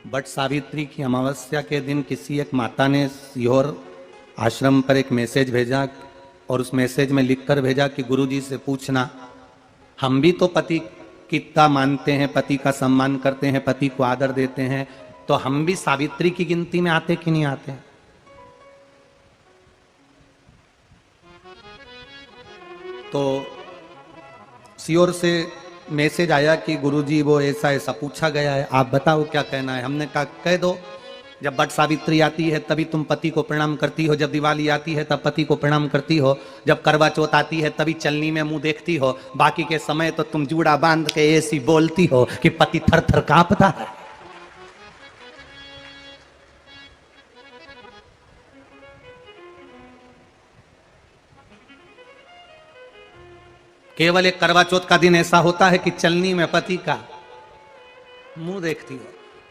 But Savitri की अमावस्या के दिन किसी एक माता ने सीहोर आश्रम पर एक मैसेज भेजा और उस मैसेज में लिखकर भेजा कि गुरुजी से पूछना, हम भी तो पति कितना मानते हैं, पति का सम्मान करते हैं, पति को आदर देते हैं, तो हम भी सावित्री की गिनती में आते कि नहीं आते? तो सीहोर से मैसेज आया कि गुरुजी वो ऐसा ऐसा पूछा गया है, आप बताओ क्या कहना है। हमने कहा कह दो, जब बट सावित्री आती है तभी तुम पति को प्रणाम करती हो, जब दिवाली आती है तब पति को प्रणाम करती हो, जब करवा चौथ आती है तभी चलनी में मुंह देखती हो, बाकी के समय तो तुम जूड़ा बांध के ऐसी बोलती हो कि पति थर थर कांपता है। केवल एक करवा चौथ का दिन ऐसा होता है कि चलनी में पति का मुंह देखती हो।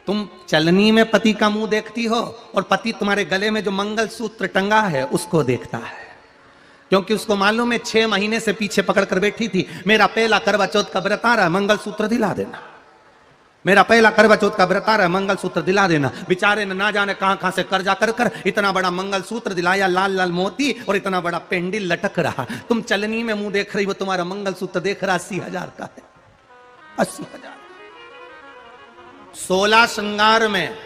तुम चलनी में पति का मुंह देखती हो और पति तुम्हारे गले में जो मंगलसूत्र टंगा है उसको देखता है, क्योंकि उसको मालूम है 6 महीने से पीछे पकड़ कर बैठी थी, मेरा पहला करवा चौथ का व्रत आ रहा है, मंगलसूत्र दिला देना, मेरा पहला करवा चौथ का व्रत आ रहा है, मंगलसूत्र दिला देना। बेचारे ने ना जाने कहां कहां से कर्जा कर कर इतना बड़ा मंगलसूत्र दिलाया, लाल लाल मोती और इतना बड़ा पेंडिल लटक रहा। तुम चलनी में मुंह देख रही हो, तुम्हारा मंगलसूत्र देख रहा 80,000 का है, 80,000। 16 श्रृंगार में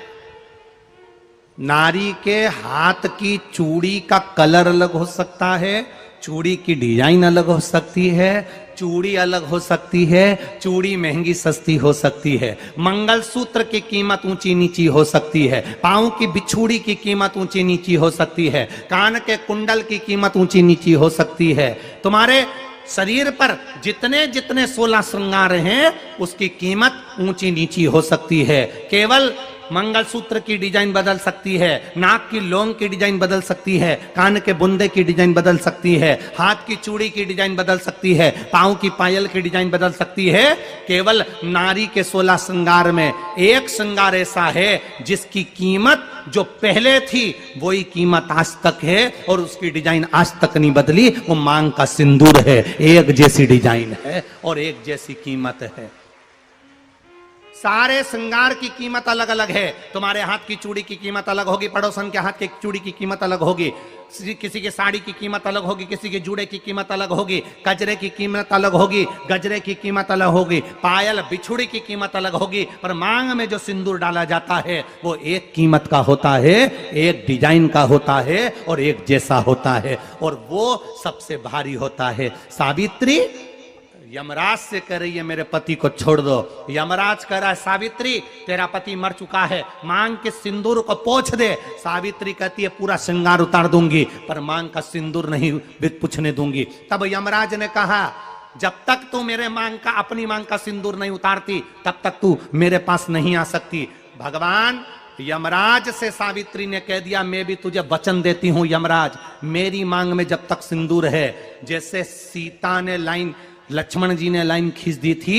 नारी के हाथ की चूड़ी का कलर अलग हो सकता है, चूड़ी की डिजाइन अलग हो सकती है, चूड़ी अलग हो सकती है, चूड़ी महंगी सस्ती हो सकती है, मंगलसूत्र की कीमत ऊंची नीची हो सकती है, पांव की बिछुड़ी की कीमत ऊंची नीची हो सकती है, कान के कुंडल की कीमत ऊंची नीची हो सकती है। तुम्हारे शरीर पर जितने जितने 16 श्रृंगार हैं उसकी कीमत ऊंची नीची हो सकती है। केवल मंगलसूत्र की डिजाइन बदल सकती है, नाक की लौंग की डिजाइन बदल सकती है, कान के बुंदे की डिजाइन बदल सकती है, हाथ की चूड़ी की डिजाइन बदल सकती है, पांव की पायल की डिजाइन बदल सकती है। केवल नारी के 16 श्रृंगार में एक श्रृंगार ऐसा है जिसकी कीमत जो पहले थी वही कीमत आज तक है और उसकी डिजाइन आज तक नहीं बदली। वो मांग का सिंदूर है, एक जैसी डिजाइन है और एक जैसी कीमत है। सारे श्रृंगार की कीमत अलग अलग है। तुम्हारे हाथ की चूड़ी की कीमत अलग होगी, पड़ोसन के हाथ की चूड़ी की कीमत अलग होगी, किसी के साड़ी की कीमत अलग होगी, किसी के जूड़े की कीमत अलग होगी, गजरे की कीमत अलग होगी, गजरे की कीमत अलग होगी, पायल बिछुड़ी की कीमत अलग होगी, पर मांग में जो सिंदूर डाला जाता है वो एक कीमत का होता है, एक डिजाइन का होता है और एक जैसा होता है और वो सबसे भारी होता है। सावित्री यमराज से कह रही है मेरे पति को छोड़ दो। यमराज कह रहा है सावित्री तेरा पति मर चुका है, मांग के सिंदूर को पोंछ दे। सावित्री कहती है पूरा श्रृंगार उतार दूंगी पर मांग का सिंदूर नहीं पूछने दूंगी। तब यमराज ने कहा जब तक तू मेरे मांग का अपनी मांग का सिंदूर नहीं उतारती तब तक तू मेरे पास नहीं आ सकती। भगवान यमराज से सावित्री ने कह दिया मैं भी तुझे वचन देती हूं यमराज, मेरी मांग में जब तक सिंदूर है, जैसे सीता ने लाइन लक्ष्मण जी ने लाइन खींच दी थी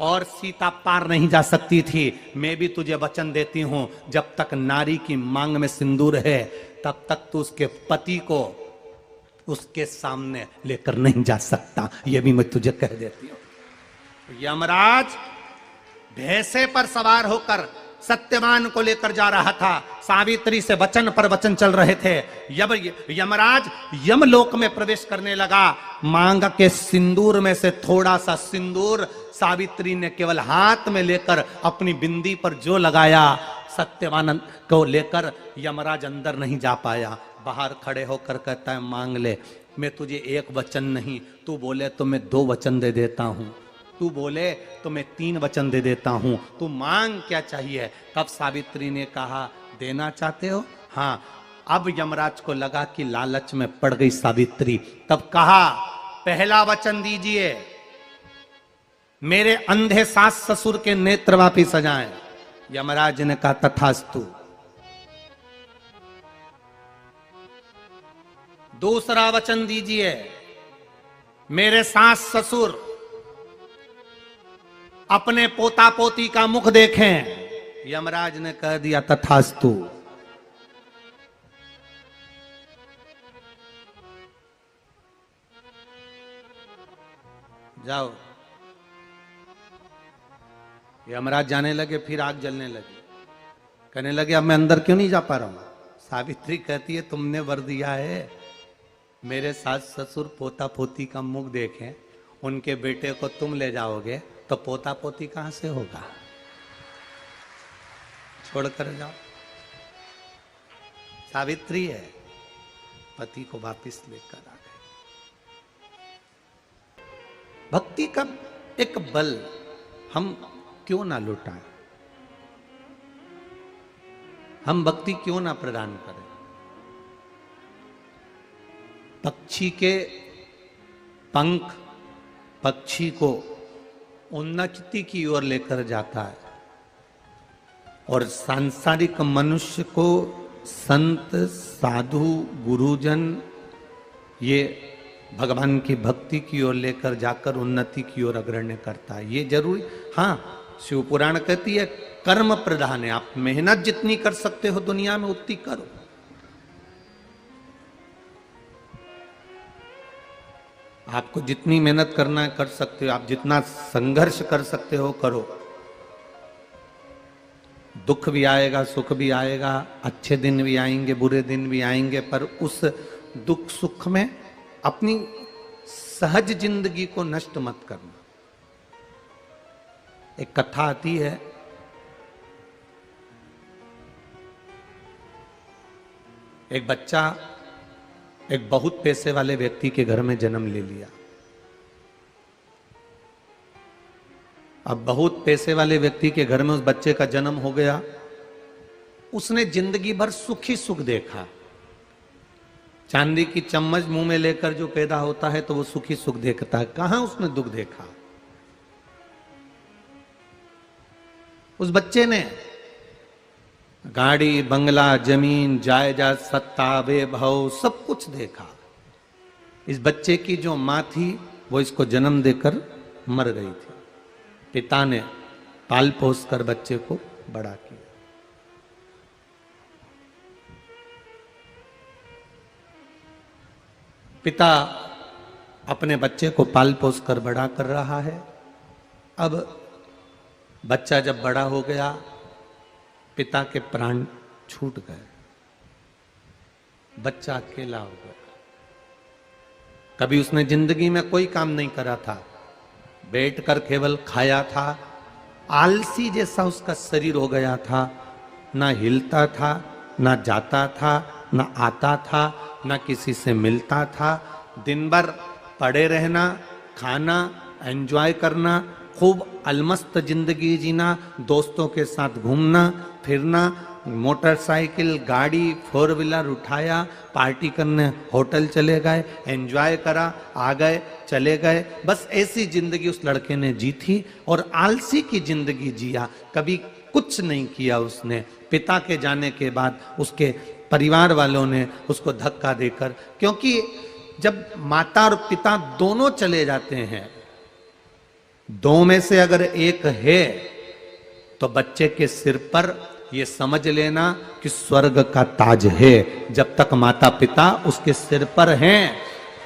और सीता पार नहीं जा सकती थी, मैं भी तुझे वचन देती हूं जब तक नारी की मांग में सिंदूर है तब तक तू उसके पति को उसके सामने लेकर नहीं जा सकता। यह भी मैं तुझे कह देती हूं। यमराज भैंसे पर सवार होकर सत्यवान को लेकर जा रहा था, सावित्री से वचन पर वचन चल रहे थे। यमराज यमलोक में प्रवेश करने लगा। मांग के सिंदूर में से थोड़ा सा सिंदूर सावित्री ने केवल हाथ में लेकर अपनी बिंदी पर जो लगाया, सत्यवान को लेकर यमराज अंदर नहीं जा पाया। बाहर खड़े होकर कहता है मांग ले, मैं तुझे एक वचन नहीं, तू बोले तो मैं 2 वचन दे देता हूं, तू बोले तो मैं 3 वचन दे देता हूं, तू मांग क्या चाहिए। तब सावित्री ने कहा देना चाहते हो? हाँ। अब यमराज को लगा कि लालच में पड़ गई सावित्री। तब कहा पहला वचन दीजिए, मेरे अंधे सास ससुर के नेत्र वापिस आ जाएं। यमराज ने कहा तथास्तु। दूसरा वचन दीजिए, मेरे सास ससुर अपने पोता पोती का मुख देखें। यमराज ने कह दिया तथास्तु। जाओ। यमराज जाने लगे, फिर आग जलने लगी। कहने लगे अब मैं अंदर क्यों नहीं जा पा रहा हूं। सावित्री कहती है तुमने वर दिया है, मेरे सास ससुर पोता पोती का मुख देखें, उनके बेटे को तुम ले जाओगे तो पोता पोती कहां से होगा, छोड़कर जाओ। सावित्री है, पति को वापिस लेकर आ गए। भक्ति का एक बल हम क्यों ना लुटाएं, हम भक्ति क्यों ना प्रदान करें। पक्षी के पंख पक्षी को उन्नति की ओर लेकर जाता है और सांसारिक मनुष्य को संत साधु गुरुजन ये भगवान की भक्ति की ओर लेकर जाकर उन्नति की ओर अग्रण्य करता है। ये जरूरी, हाँ शिव पुराण कहती है कर्म प्रधान है, आप मेहनत जितनी कर सकते हो दुनिया में उतनी करो। आपको जितनी मेहनत करना है कर सकते हो, आप जितना संघर्ष कर सकते हो करो। दुख भी आएगा, सुख भी आएगा, अच्छे दिन भी आएंगे, बुरे दिन भी आएंगे, पर उस दुख सुख में अपनी सहज जिंदगी को नष्ट मत करना। एक कथा आती है, एक बच्चा एक बहुत पैसे वाले व्यक्ति के घर में जन्म ले लिया। अब बहुत पैसे वाले व्यक्ति के घर में उस बच्चे का जन्म हो गया। उसने जिंदगी भर सुख ही सुख देखा। चांदी की चम्मच मुंह में लेकर जो पैदा होता है तो वो सुख ही सुख देखता है, कहां उसने दुख देखा। उस बच्चे ने गाड़ी बंगला जमीन जायदाद सत्ता वैभव सब कुछ देखा। इस बच्चे की जो मां थी वो इसको जन्म देकर मर गई थी। पिता ने पाल पोस कर बच्चे को बड़ा किया। पिता अपने बच्चे को पाल पोस कर बड़ा कर रहा है। अब बच्चा जब बड़ा हो गया, पिता के प्राण छूट गए, बच्चा अकेला हो गया। कभी उसने जिंदगी में कोई काम नहीं करा था, बैठकर केवल खाया था। आलसी जैसा उसका शरीर हो गया था, ना हिलता था, ना जाता था, ना आता था, ना किसी से मिलता था। दिन भर पड़े रहना, खाना, एंजॉय करना, खूब अलमस्त जिंदगी जीना, दोस्तों के साथ घूमना फिरना, मोटरसाइकिल गाड़ी फोर व्हीलर उठाया, पार्टी करने होटल चले गए, एंजॉय करा, आ गए चले गए। बस ऐसी जिंदगी उस लड़के ने जी थी और आलसी की जिंदगी जिया, कभी कुछ नहीं किया उसने। पिता के जाने के बाद उसके परिवार वालों ने उसको धक्का देकर, क्योंकि जब माता और पिता दोनों चले जाते हैं, दो में से अगर एक है तो बच्चे के सिर पर ये समझ लेना कि स्वर्ग का ताज है। जब तक माता पिता उसके सिर पर हैं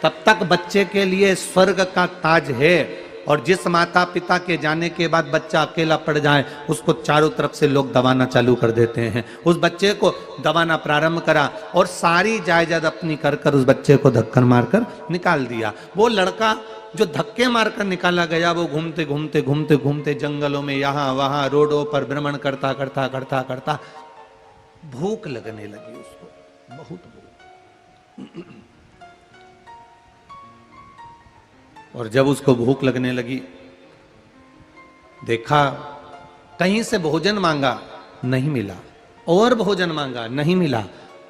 तब तक बच्चे के लिए स्वर्ग का ताज है। और जिस माता पिता के जाने के बाद बच्चा अकेला पड़ जाए, उसको चारों तरफ से लोग दबाना चालू कर देते हैं। उस बच्चे को दबाना प्रारंभ करा और सारी जायदाद अपनी कर कर उस बच्चे को धक्कर मारकर निकाल दिया। वो लड़का जो धक्के मारकर निकाला गया, वो घूमते घूमते घूमते घूमते जंगलों में यहां वहां रोडों पर भ्रमण करता करता करता करता भूख लगने लगी उसको, बहुत भूख। और जब उसको भूख लगने लगी, देखा कहीं से भोजन मांगा, नहीं मिला, और भोजन मांगा, नहीं मिला।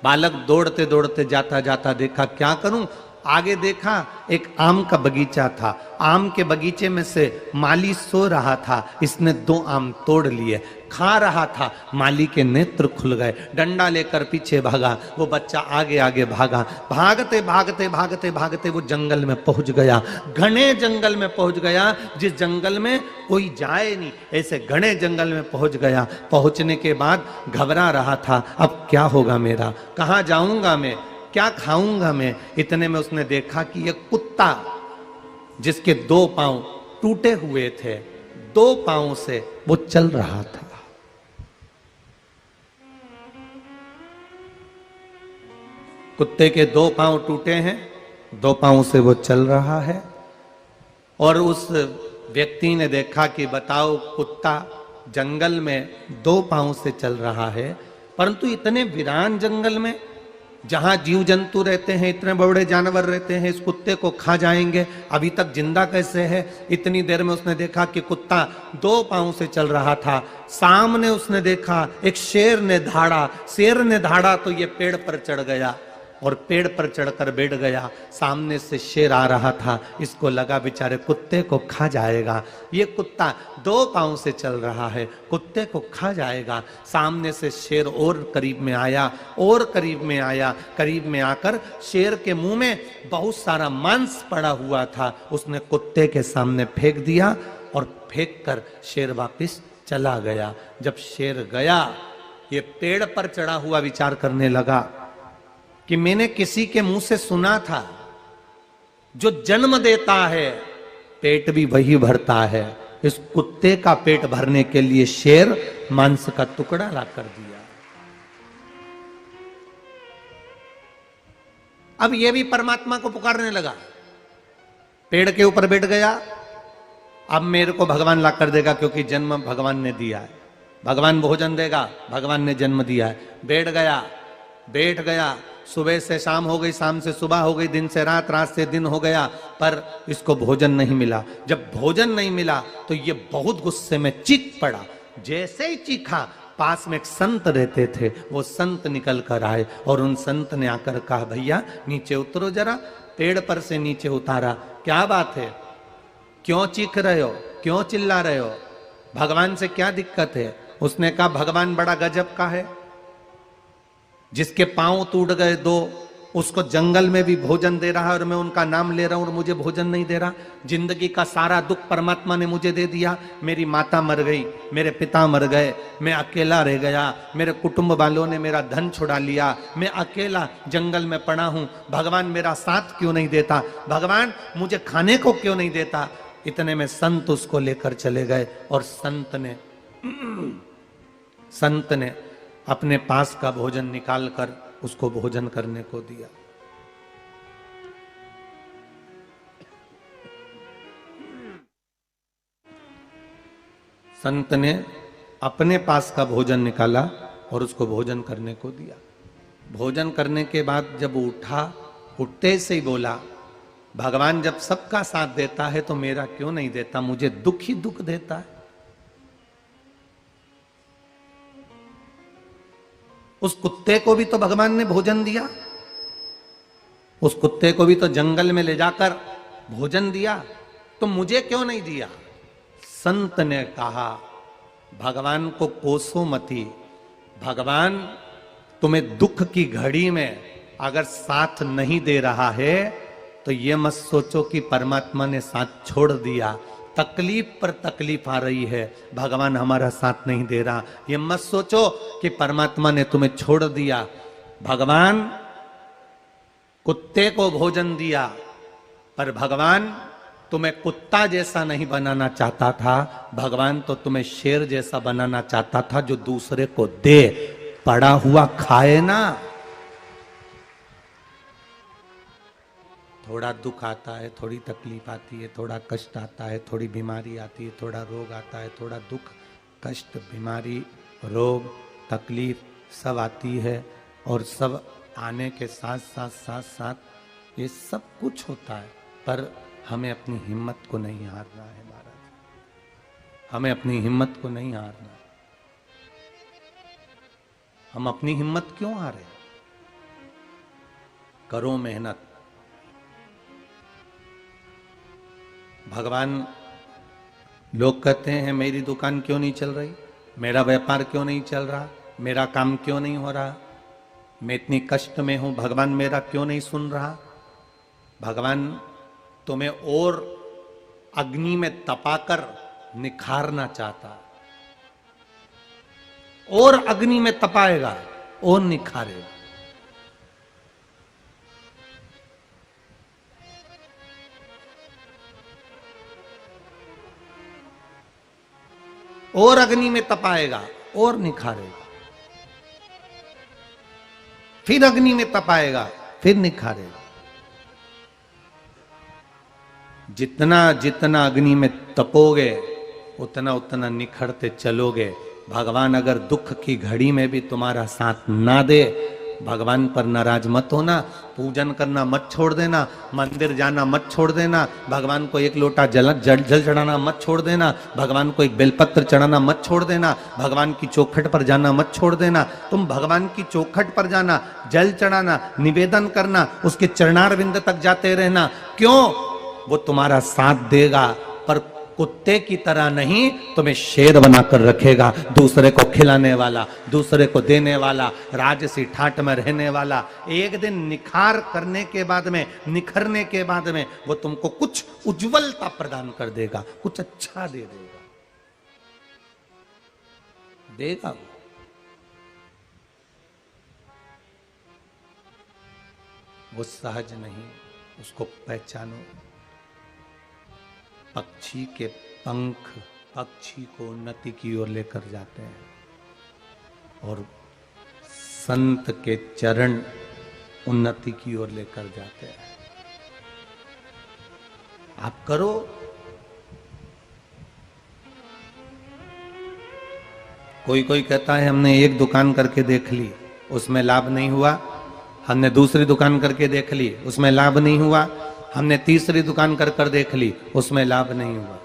बालक दौड़ते दौड़ते जाता जाता देखा क्या करूं। आगे देखा एक आम का बगीचा था, आम के बगीचे में से माली सो रहा था। इसने 2 आम तोड़ लिए, खा रहा था। माली के नेत्र खुल गए, डंडा लेकर पीछे भागा। वो बच्चा आगे आगे भागा, भागते भागते भागते भागते वो जंगल में पहुंच गया। घने जंगल में पहुंच गया, जिस जंगल में कोई जाए नहीं, ऐसे घने जंगल में पहुंच गया। पहुंचने के बाद घबरा रहा था, अब क्या होगा मेरा, कहाँ जाऊंगा मैं, क्या खाऊंगा मैं। इतने में उसने देखा कि ये कुत्ता, जिसके 2 पांव टूटे हुए थे, 2 पांव से वो चल रहा था। कुत्ते के दो पांव टूटे हैं, दो पांव से वो चल रहा है। और उस व्यक्ति ने देखा कि बताओ, कुत्ता जंगल में दो पांव से चल रहा है, परंतु इतने वीरान जंगल में जहां जीव जंतु रहते हैं, इतने बड़े जानवर रहते हैं, इस कुत्ते को खा जाएंगे, अभी तक जिंदा कैसे है? इतनी देर में उसने देखा कि कुत्ता दो पांव से चल रहा था। सामने उसने देखा एक शेर ने धाड़ा, शेर ने धाड़ा तो ये पेड़ पर चढ़ गया और पेड़ पर चढ़कर बैठ गया। सामने से शेर आ रहा था, इसको लगा बेचारे कुत्ते को खा जाएगा। ये कुत्ता दो पांव से चल रहा है, कुत्ते को खा जाएगा। सामने से शेर और करीब में आया, और करीब में आया। करीब में आकर शेर के मुंह में बहुत सारा मांस पड़ा हुआ था, उसने कुत्ते के सामने फेंक दिया और फेंक कर शेर वापिस चला गया। जब शेर गया, ये पेड़ पर चढ़ा हुआ विचार करने लगा कि मैंने किसी के मुंह से सुना था, जो जन्म देता है पेट भी वही भरता है। इस कुत्ते का पेट भरने के लिए शेर मांस का टुकड़ा ला कर दिया। अब यह भी परमात्मा को पुकारने लगा, पेड़ के ऊपर बैठ गया, अब मेरे को भगवान ला कर देगा, क्योंकि जन्म भगवान ने दिया है, भगवान भोजन देगा, भगवान ने जन्म दिया है। बैठ गया। सुबह से शाम हो गई, शाम से सुबह हो गई, दिन से रात, रात से दिन हो गया, पर इसको भोजन नहीं मिला। जब भोजन नहीं मिला तो ये बहुत गुस्से में चीख पड़ा। जैसे ही चीखा, पास में एक संत रहते थे, वो संत निकल कर आए और उन संत ने आकर कहा, भैया नीचे उतरो जरा। पेड़ पर से नीचे उतारा। क्या बात है, क्यों चीख रहे हो, क्यों चिल्ला रहे हो, भगवान से क्या दिक्कत है? उसने कहा, भगवान बड़ा गजब का है, जिसके पांव टूट गए दो, उसको जंगल में भी भोजन दे रहा है और मैं उनका नाम ले रहा हूं और मुझे भोजन नहीं दे रहा। जिंदगी का सारा दुख परमात्मा ने मुझे दे दिया। मेरी माता मर गई, मेरे पिता मर गए, मैं अकेला रह गया, मेरे कुटुंब वालों ने मेरा धन छुड़ा लिया, मैं अकेला जंगल में पड़ा हूं। भगवान मेरा साथ क्यों नहीं देता, भगवान मुझे खाने को क्यों नहीं देता? इतने में संत उसको लेकर चले गए और संत ने अपने पास का भोजन निकालकर उसको भोजन करने को दिया। संत ने अपने पास का भोजन निकाला और उसको भोजन करने को दिया। भोजन करने के बाद जब उठा, उठते से ही बोला, भगवान जब सबका साथ देता है तो मेरा क्यों नहीं देता, मुझे दुख ही दुख देता है। उस कुत्ते को भी तो भगवान ने भोजन दिया, उस कुत्ते को भी तो जंगल में ले जाकर भोजन दिया, तो मुझे क्यों नहीं दिया? संत ने कहा, भगवान को कोसो मती, भगवान तुम्हें दुख की घड़ी में अगर साथ नहीं दे रहा है तो ये मत सोचो कि परमात्मा ने साथ छोड़ दिया। तकलीफ पर तकलीफ आ रही है, भगवान हमारा साथ नहीं दे रहा, ये मत सोचो कि परमात्मा ने तुम्हें छोड़ दिया। भगवान कुत्ते को भोजन दिया, पर भगवान तुम्हें कुत्ता जैसा नहीं बनाना चाहता था, भगवान तो तुम्हें शेर जैसा बनाना चाहता था, जो दूसरे को दे, पड़ा हुआ खाए ना। थोड़ा दुख आता है, थोड़ी तकलीफ आती है, थोड़ा कष्ट आता है, थोड़ी बीमारी आती है, थोड़ा रोग आता है, थोड़ा दुख, कष्ट, बीमारी, रोग, तकलीफ सब आती है, और सब आने के साथ साथ साथ साथ ये सब कुछ होता है, पर हमें अपनी हिम्मत को नहीं हारना है महाराज, हमें अपनी हिम्मत को नहीं हारना। हम अपनी हिम्मत क्यों हारे? करो मेहनत। भगवान, लोग कहते हैं मेरी दुकान क्यों नहीं चल रही, मेरा व्यापार क्यों नहीं चल रहा, मेरा काम क्यों नहीं हो रहा, मैं इतनी कष्ट में हूं, भगवान मेरा क्यों नहीं सुन रहा? भगवान तुम्हें और अग्नि में तपाकर निखारना चाहता, और अग्नि में तपाएगा और निखारेगा। और अग्नि में तपाएगा और निखारेगा, फिर अग्नि में तपाएगा फिर निखारेगा। जितना जितना अग्नि में तपोगे उतना उतना निखरते चलोगे। भगवान अगर दुख की घड़ी में भी तुम्हारा साथ ना दे, भगवान पर नाराज मत होना, पूजन करना मत छोड़ देना, मंदिर जाना मत छोड़ देना, भगवान को एक लोटा जल चढ़ाना मत छोड़ देना, भगवान को एक बेलपत्र चढ़ाना मत छोड़ देना, भगवान की चौखट पर जाना मत छोड़ देना। तुम भगवान की चौखट पर जाना, जल चढ़ाना, निवेदन करना, उसके चरणारविंद तक जाते रहना। क्यों? वो तुम्हारा साथ देगा, पर कुत्ते की तरह नहीं, तुम्हें शेर बनाकर रखेगा, दूसरे को खिलाने वाला, दूसरे को देने वाला, राजसी ठाट में रहने वाला। एक दिन निखार करने के बाद में, निखरने के बाद में वो तुमको कुछ उज्जवलता प्रदान कर देगा, कुछ अच्छा दे देगा, देगा वो सहज नहीं, उसको पहचानो। पक्षी के पंख पक्षी को उन्नति की ओर लेकर जाते हैं, और संत के चरण उन्नति की ओर लेकर जाते हैं। आप करो। कोई कोई कहता है हमने एक दुकान करके देख ली, उसमें लाभ नहीं हुआ, हमने दूसरी दुकान करके देख ली, उसमें लाभ नहीं हुआ, हमने तीसरी दुकान कर कर देख ली, उसमें लाभ नहीं हुआ।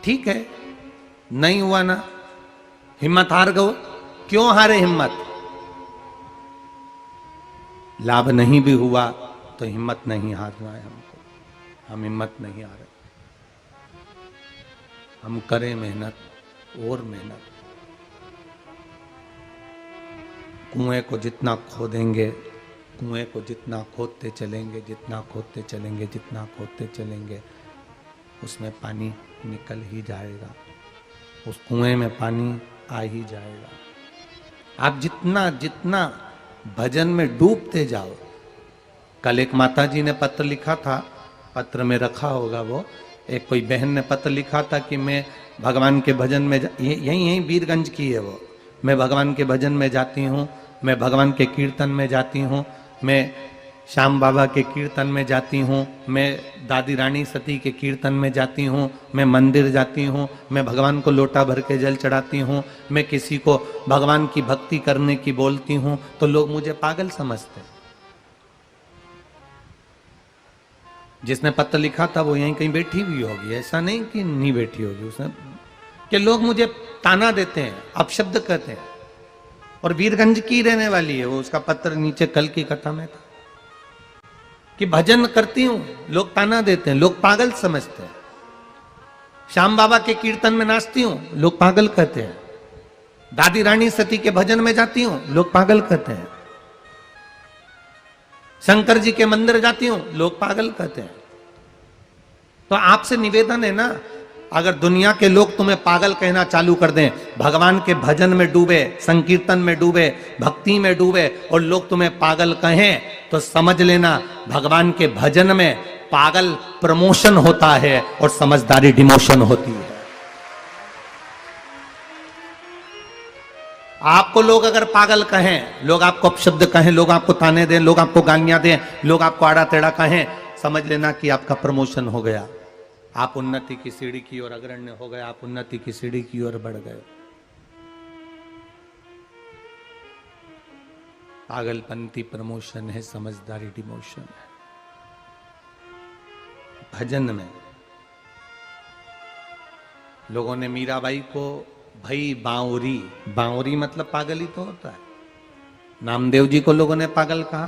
ठीक है, नहीं हुआ ना, हिम्मत हार गए। क्यों हारे हिम्मत? लाभ नहीं भी हुआ तो हिम्मत नहीं हारना है हमको, हम हिम्मत नहीं हारे, हम करें मेहनत और मेहनत। कुएं को जितना खोदेंगे, कुएं को जितना खोदते चलेंगे, जितना खोदते चलेंगे, जितना खोदते चलेंगे, उसमें पानी निकल ही जाएगा, उस कुएं में पानी आ ही जाएगा। आप जितना जितना भजन में डूबते जाओ। कल एक माता जी ने पत्र लिखा था, पत्र में रखा होगा वो, एक कोई बहन ने पत्र लिखा था कि मैं भगवान के भजन में यही वीरगंज की है वो, मैं भगवान के भजन में जाती हूँ, मैं भगवान के कीर्तन में जाती हूँ, मैं श्याम बाबा के कीर्तन में जाती हूँ, मैं दादी रानी सती के कीर्तन में जाती हूँ, मैं मंदिर जाती हूँ, मैं भगवान को लोटा भर के जल चढ़ाती हूँ, मैं किसी को भगवान की भक्ति करने की बोलती हूँ तो लोग मुझे पागल समझते हैं। जिसने पत्र लिखा था वो यहीं कहीं बैठी हुई होगी, ऐसा नहीं कि नहीं बैठी होगी, उसने कि लोग मुझे ताना देते हैं, अपशब्द कहते हैं, और वीरगंज की रहने वाली है वो, उसका पत्र नीचे कल की कथा में था कि भजन करती हूं, लोग ताना देते हैं, लोग पागल समझते हैं, श्याम बाबा के कीर्तन में नाचती हूं, लोग पागल कहते हैं, दादी रानी सती के भजन में जाती हूं, लोग पागल कहते हैं, शंकर जी के मंदिर जाती हूं, लोग पागल कहते हैं। तो आपसे निवेदन है ना, अगर दुनिया के लोग तुम्हें पागल कहना चालू कर दें, भगवान के भजन में डूबे, संकीर्तन में डूबे, भक्ति में डूबे, और लोग तुम्हें पागल कहें, तो समझ लेना भगवान के भजन में पागल प्रमोशन होता है और समझदारी डिमोशन होती है। आपको लोग अगर पागल कहें, लोग आपको अपशब्द कहें, लोग आपको ताने दें, लोग आपको गालियां दें, लोग आपको आड़ा टेढ़ा कहें, समझ लेना कि आपका प्रमोशन हो गया, आप उन्नति की सीढ़ी की ओर अग्रण्य हो गए, आप उन्नति की सीढ़ी की ओर बढ़ गए। पागलपंती प्रमोशन है, समझदारी डिमोशन है। भजन में लोगों ने मीराबाई को भई बांवरी, बांवरी मतलब पागल ही तो होता है, नामदेव जी को लोगों ने पागल कहा,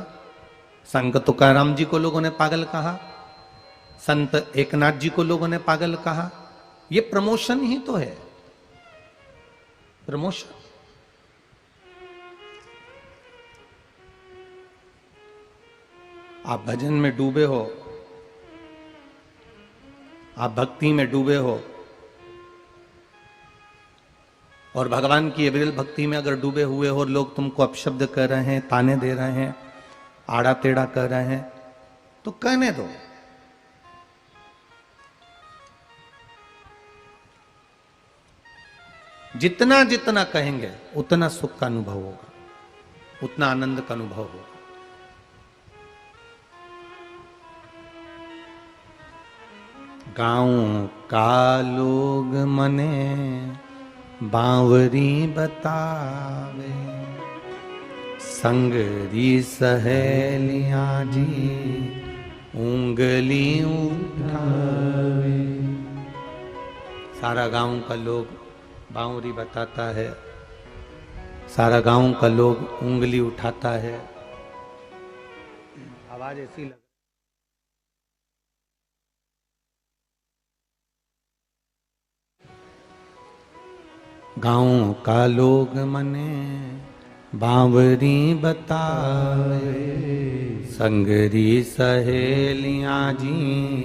संत तुकाराम जी को लोगों ने पागल कहा, संत एकनाथ जी को लोगों ने पागल कहा। ये प्रमोशन ही तो है, प्रमोशन। आप भजन में डूबे हो, आप भक्ति में डूबे हो, और भगवान की अविरल भक्ति में अगर डूबे हुए हो, लोग तुमको अपशब्द कर रहे हैं, ताने दे रहे हैं, आड़ा टेढ़ा कर रहे हैं, तो कहने दो। जितना जितना कहेंगे उतना सुख का अनुभव होगा, उतना आनंद का अनुभव होगा। गाँव का लोग मने बावरी बतावे, संगरी सहेलियां जी उंगली उठावे। सारा गांव का लोग बावरी बताता है, सारा गांव का लोग उंगली उठाता है। आवाज ऐसी लग गाँव का लोग मने बावरी बतावे, संगरी सहेलियां जी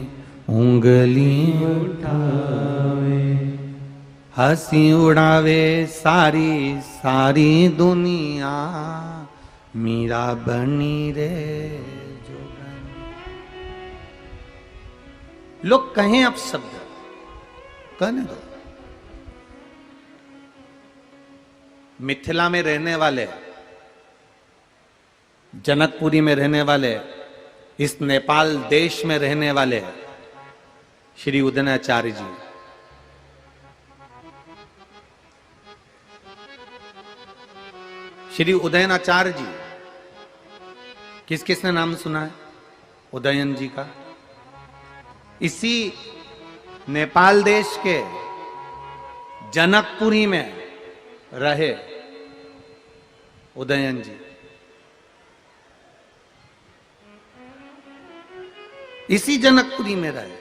उंगली उठावे। हंसी उड़ावे सारी सारी दुनिया, मीरा बनी रे जोगन। लोग कहें अब शब्द कहने दो। मिथिला में रहने वाले, जनकपुरी में रहने वाले, इस नेपाल देश में रहने वाले श्री उदयनाचार्य जी, श्री उदयनाचार्य जी, किस किसने नाम सुना है उदयन जी का? इसी नेपाल देश के जनकपुरी में रहे उदयन जी। इसी जनकपुरी में रहे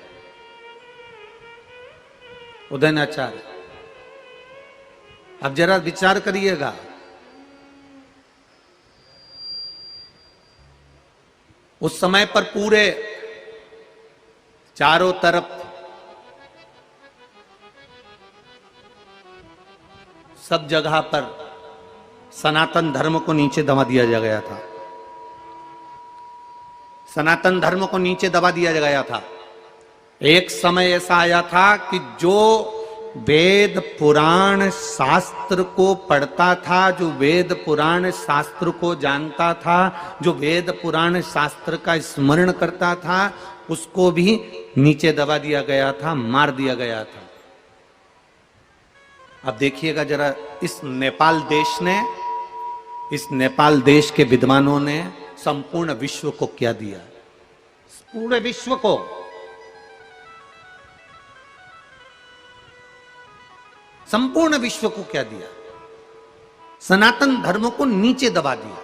उदयनाचार्य। अब जरा विचार करिएगा, उस समय पर पूरे चारों तरफ सब जगह पर सनातन धर्म को नीचे दबा दिया गया था। सनातन धर्म को नीचे दबा दिया गया था। एक समय ऐसा आया था कि जो वेद पुराण शास्त्र को पढ़ता था, जो वेद पुराण शास्त्र को जानता था, जो वेद पुराण शास्त्र का स्मरण करता था, उसको भी नीचे दबा दिया गया था, मार दिया गया था। अब देखिएगा जरा, इस नेपाल देश ने, इस नेपाल देश के विद्वानों ने संपूर्ण विश्व को क्या दिया? पूरे विश्व को संपूर्ण विश्व को क्या दिया? सनातन धर्म को नीचे दबा दिया।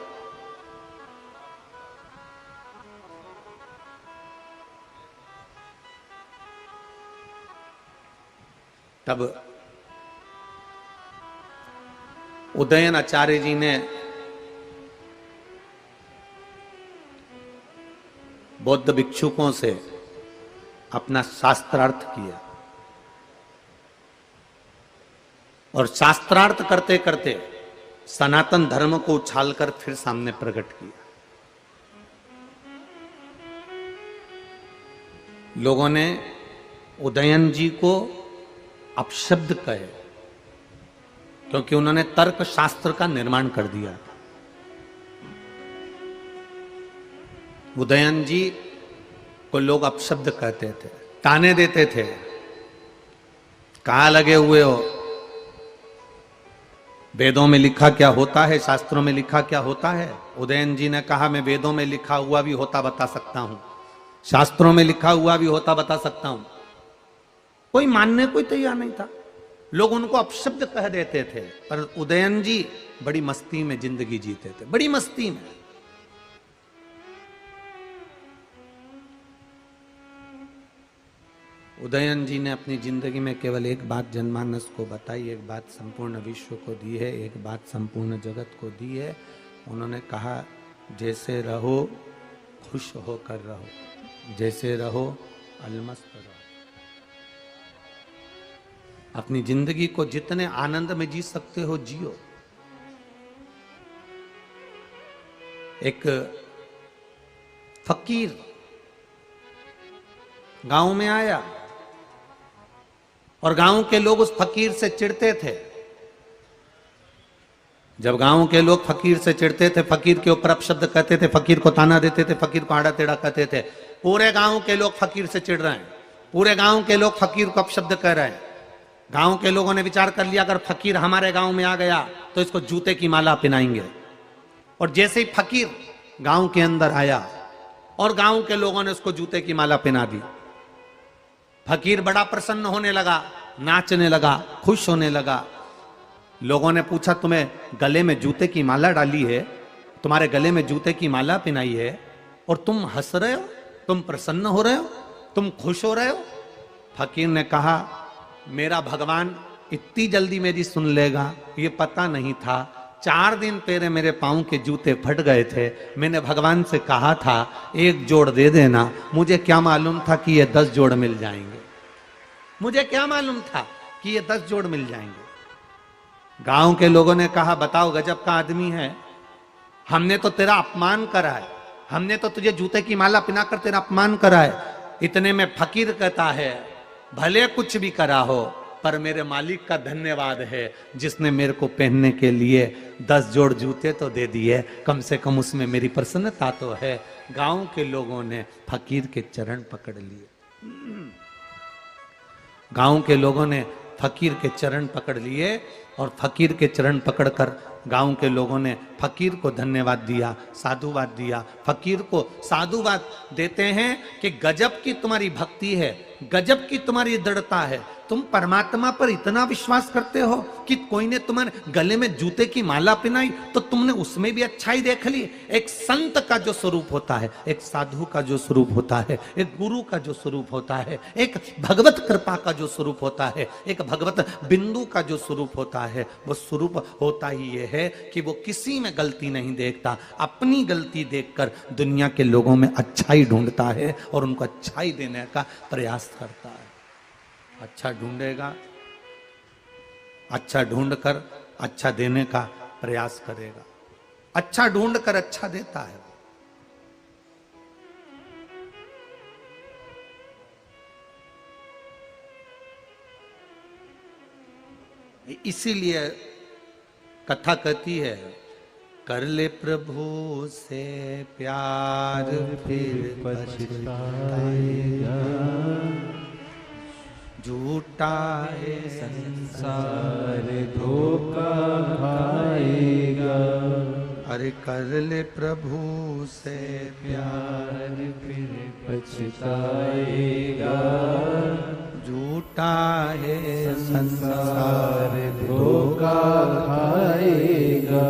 तब उदयन आचार्य जी ने बौद्ध भिक्षुकों से अपना शास्त्रार्थ किया, और शास्त्रार्थ करते करते सनातन धर्म को उछालकर फिर सामने प्रकट किया। लोगों ने उदयन जी को अपशब्द कहे, क्योंकि उन्होंने तर्क शास्त्र का निर्माण कर दिया। उदयन जी को लोग अपशब्द कहते थे, ताने देते थे, कहां लगे हुए हो, वेदों में लिखा क्या होता है, शास्त्रों में लिखा क्या होता है? उदयन जी ने कहा, मैं वेदों में लिखा हुआ भी होता बता सकता हूं, शास्त्रों में लिखा हुआ भी होता बता सकता हूं। कोई मानने कोई तैयार नहीं था। लोग उनको अपशब्द कह देते थे, पर उदयन जी बड़ी मस्ती में जिंदगी जीते थे, बड़ी मस्ती में। उदयन जी ने अपनी जिंदगी में केवल एक बात जनमानस को बताई, एक बात संपूर्ण विश्व को दी है, एक बात संपूर्ण जगत को दी है। उन्होंने कहा, जैसे रहो खुश होकर रहो, जैसे रहो अलमस्त रहो। अपनी जिंदगी को जितने आनंद में जी सकते हो जियो। एक फकीर गांव में आया और गांव के लोग उस फकीर से चिढ़ते थे जब गांव के लोग फकीर से चिढ़ते थे, फकीर के ऊपर अपशब्द कहते थे, फकीर को ताना देते थे, फकीर को आड़ा टेढ़ा कहते थे, पूरे गांव के लोग फकीर से चिढ़ रहे हैं, पूरे गांव के लोग फकीर को अपशब्द कह रहे हैं। गांव के लोगों ने विचार कर लिया अगर फकीर हमारे गांव में आ गया तो इसको जूते की माला पहनाएंगे। और जैसे ही फकीर गांव के अंदर आया और गांव के लोगों ने उसको जूते की माला पहना दी, फकीर बड़ा प्रसन्न होने लगा, नाचने लगा, खुश होने लगा। लोगों ने पूछा तुम्हें गले में जूते की माला डाली है, तुम्हारे गले में जूते की माला पहनाई है और तुम हंस रहे हो, तुम प्रसन्न हो रहे हो, तुम खुश हो रहे हो? फकीर ने कहा मेरा भगवान इतनी जल्दी मेरी सुन लेगा ये पता नहीं था। 4 दिन पहले मेरे पांव के जूते फट गए थे, मैंने भगवान से कहा था 1 जोड़ दे देना, मुझे क्या मालूम था कि ये 10 जोड़ मिल जाएंगे, मुझे क्या मालूम था कि ये 10 जोड़ मिल जाएंगे। गांव के लोगों ने कहा बताओ गजब का आदमी है, हमने तो तेरा अपमान करा है, हमने तो तुझे जूते की माला पहनाकर तेरा अपमान करा है। इतने में फकीर कहता है भले कुछ भी करा हो पर मेरे मालिक का धन्यवाद है जिसने मेरे को पहनने के लिए 10 जोड़ जूते तो दे दिए, कम से कम उसमें मेरी प्रसन्नता तो है। गांव के लोगों ने फकीर के चरण पकड़ लिए, गांव के लोगों ने फकीर के चरण पकड़ लिए और फकीर के चरण पकड़कर गांव के लोगों ने फकीर को धन्यवाद दिया, साधुवाद दिया। फकीर को साधुवाद देते हैं कि गजब की तुम्हारी भक्ति है, गजब की तुम्हारी दृढ़ता है, तुम परमात्मा पर इतना विश्वास करते हो कि कोई ने तुम्हारे गले में जूते की माला पहनाई तो तुमने उसमें भी अच्छाई देख ली। एक संत का जो स्वरूप होता है, एक साधु का जो स्वरूप होता है, एक गुरु का जो स्वरूप होता है, एक भगवत कृपा का जो स्वरूप होता है, एक भगवत बिंदु का जो स्वरूप होता है, वो स्वरूप होता ही ये है कि वो किसी में गलती नहीं देखता, अपनी गलती देखकर दुनिया के लोगों में अच्छाई ढूंढता है और उनको अच्छाई देने का प्रयास करता है। अच्छा ढूंढेगा, अच्छा ढूंढकर अच्छा देने का प्रयास करेगा, अच्छा ढूंढकर अच्छा देता है। इसीलिए कथा कहती है कर ले प्रभु से प्यार फिर पछताएगा, झूठा है संसार धोखा खाएगा। अरे कर ले प्रभु से प्यार फिर पछताएगा, झूठा है संसार धोखा खाएगा,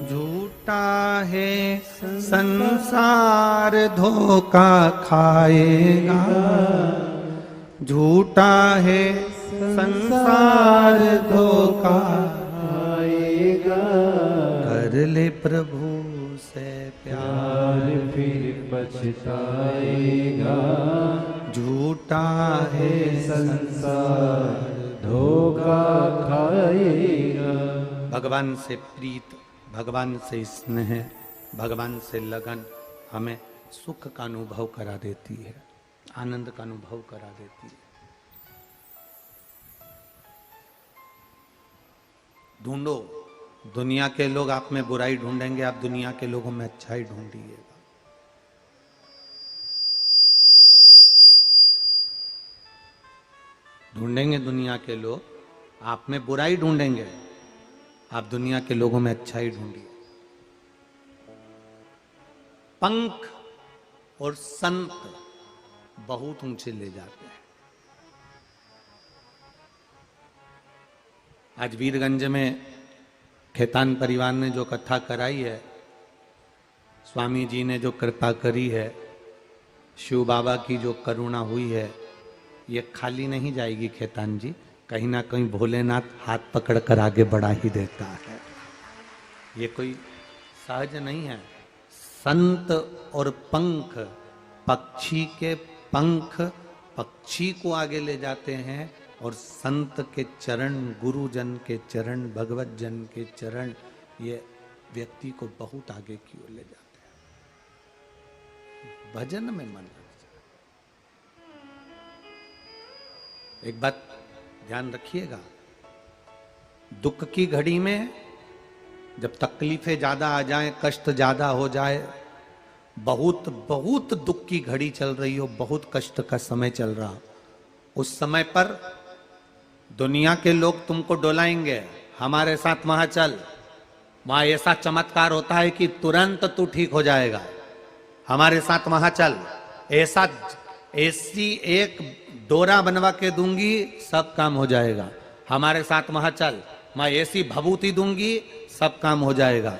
झूठा है संसार धोखा खाएगा, झूठा है संसार धोखा खाएगा। कर ले प्रभु से प्यार फिर पछताएगा, झूठा है संसार धोखा खाएगा। भगवान से प्रीत, भगवान से स्नेह, भगवान से लगन हमें सुख का अनुभव करा देती है, आनंद का अनुभव करा देती है। ढूंढो, दुनिया के लोग आप में बुराई ढूंढेंगे, आप दुनिया के लोगों में अच्छाई ढूंढिएगा। ढूंढेंगे दुनिया के लोग, आप में बुराई ढूंढेंगे, आप दुनिया के लोगों में अच्छाई ढूंढिए। पंख और संत बहुत ऊंचे ले जाते हैं। आज वीरगंज में खेतान परिवार ने जो कथा कराई है, स्वामी जी ने जो कृपा करी है, शिव बाबा की जो करुणा हुई है, ये खाली नहीं जाएगी खेतान जी, कहीं ना कहीं भोलेनाथ हाथ पकड़कर आगे बढ़ा ही देता है। ये कोई सहज नहीं है। संत और पंख, पक्षी के पंख पक्षी को आगे ले जाते हैं और संत के चरण, गुरुजन के चरण, भगवत जन के चरण ये व्यक्ति को बहुत आगे की ओर ले जाते हैं। भजन में मन लग जाए। एक बात ध्यान रखिएगा, दुख की घड़ी में जब तकलीफें ज्यादा आ जाएं, कष्ट ज्यादा हो जाए, बहुत बहुत दुख की घड़ी चल रही हो, बहुत कष्ट का समय चल रहा, उस समय पर दुनिया के लोग तुमको डोलाएंगे, हमारे साथ वहां चल, वहां ऐसा चमत्कार होता है कि तुरंत तू ठीक हो जाएगा, हमारे साथ वहां चल, ऐसा ऐसी एक डोरा बनवा के दूंगी, सब काम हो जाएगा, हमारे साथ वहां चल, मैं ऐसी भभूति दूंगी, सब काम हो जाएगा।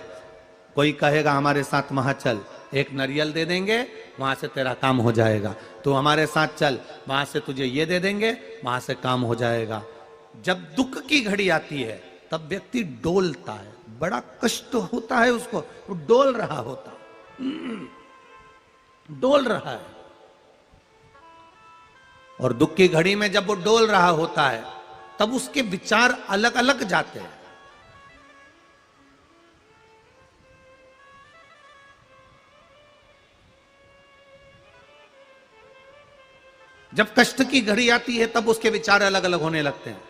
कोई कहेगा हमारे साथ वहां चल, एक नारियल दे देंगे, वहां से तेरा काम हो जाएगा, तो हमारे साथ चल, वहां से तुझे ये दे देंगे, वहां से काम हो जाएगा। जब दुख की घड़ी आती है तब व्यक्ति डोलता है, बड़ा कष्ट होता है उसको, वो डोल रहा होता, डोल रहा है। और दुख की घड़ी में जब वो डोल रहा होता है तब उसके विचार अलग अलग जाते हैं। जब कष्ट की घड़ी आती है तब उसके विचार अलग अलग होने लगते हैं।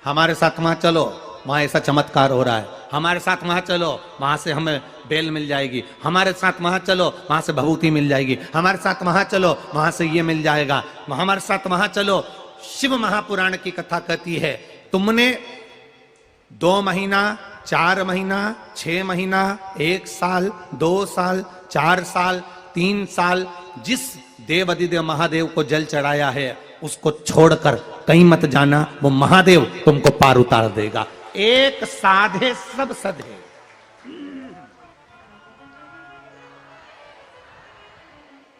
हमारे साथ वहां चलो, वहां ऐसा चमत्कार हो रहा है, हमारे साथ वहां चलो, वहां से हमें बेल मिल जाएगी, हमारे साथ वहां चलो, वहां से भभूति मिल जाएगी, हमारे साथ वहां चलो, वहां से ये मिल जाएगा, हमारे साथ वहां चलो। शिव महापुराण की कथा कहती है, तुमने 2 महीना, 4 महीना, 6 महीना, 1 साल, 2 साल, 4 साल, 3 साल जिस देव अधिदेव महादेव को जल चढ़ाया है, उसको छोड़कर कहीं मत जाना, वो महादेव तुमको पार उतार देगा। एक साधे सब सधे।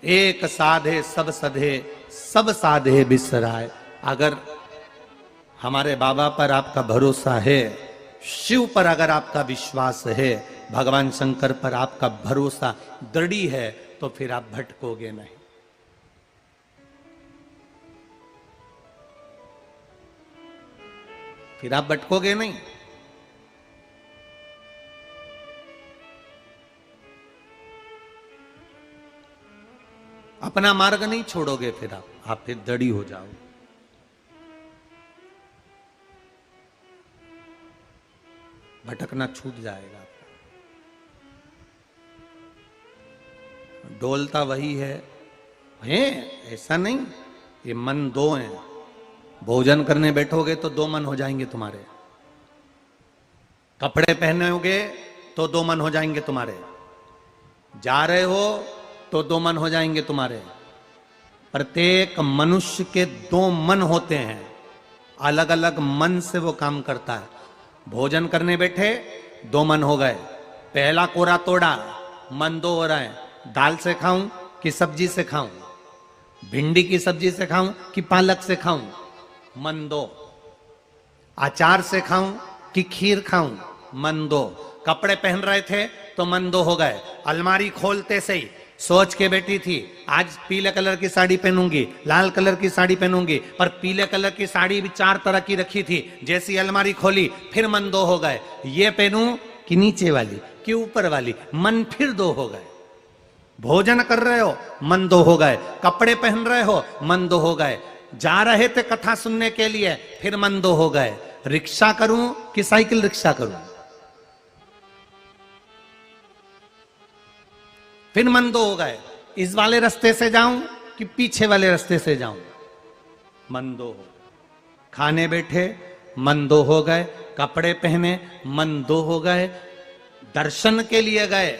एक साधे सब सधे, सब साधे बिसराए। अगर हमारे बाबा पर आपका भरोसा है, शिव पर अगर आपका विश्वास है, भगवान शंकर पर आपका भरोसा दृढ़ है, तो फिर आप भटकोगे नहीं। फिर आप भटकोगे नहीं। अपना मार्ग नहीं छोड़ोगे, फिर आप फिर दड़ी हो जाओगे। भटकना छूट जाएगा आपका। डोलता वही है, ऐसा नहीं, ये मन 2 हैं। भोजन करने बैठोगे तो 2 मन हो जाएंगे तुम्हारे, कपड़े पहनोगे तो 2 मन हो जाएंगे तुम्हारे, जा रहे हो तो 2 मन हो जाएंगे तुम्हारे। प्रत्येक मनुष्य के 2 मन होते हैं, अलग अलग मन से वो काम करता है। भोजन करने बैठे 2 मन हो गए, पहला कोरा तोड़ा, मन 2 हो रहा है, दाल से खाऊं कि सब्जी से खाऊं, भिंडी की सब्जी से खाऊं कि पालक से खाऊं, मन 2। अचार से खाऊं कि खीर खाऊं, मन 2। कपड़े पहन रहे थे तो मन 2 हो गए। अलमारी खोलते से ही सोच के बैठी थी, आज पीले कलर की साड़ी पहनूंगी, लाल कलर की साड़ी पहनूंगी, पर पीले कलर की साड़ी भी 4 तरह की रखी थी। जैसी अलमारी खोली फिर मन 2 हो गए, ये पहनूं कि नीचे वाली कि ऊपर वाली, मन फिर 2 हो गए। भोजन कर रहे हो, मन 2 हो गए। कपड़े पहन रहे हो, मन 2 हो गए। जा रहे थे कथा सुनने के लिए, फिर मन 2 हो गए। रिक्शा करूं कि साइकिल रिक्शा करूं, फिर मन 2 हो गए। इस वाले रास्ते से जाऊं कि पीछे वाले रास्ते से जाऊं, मन 2 हो गए। खाने बैठे मन 2 हो गए, कपड़े पहने मन 2 हो गए, दर्शन के लिए गए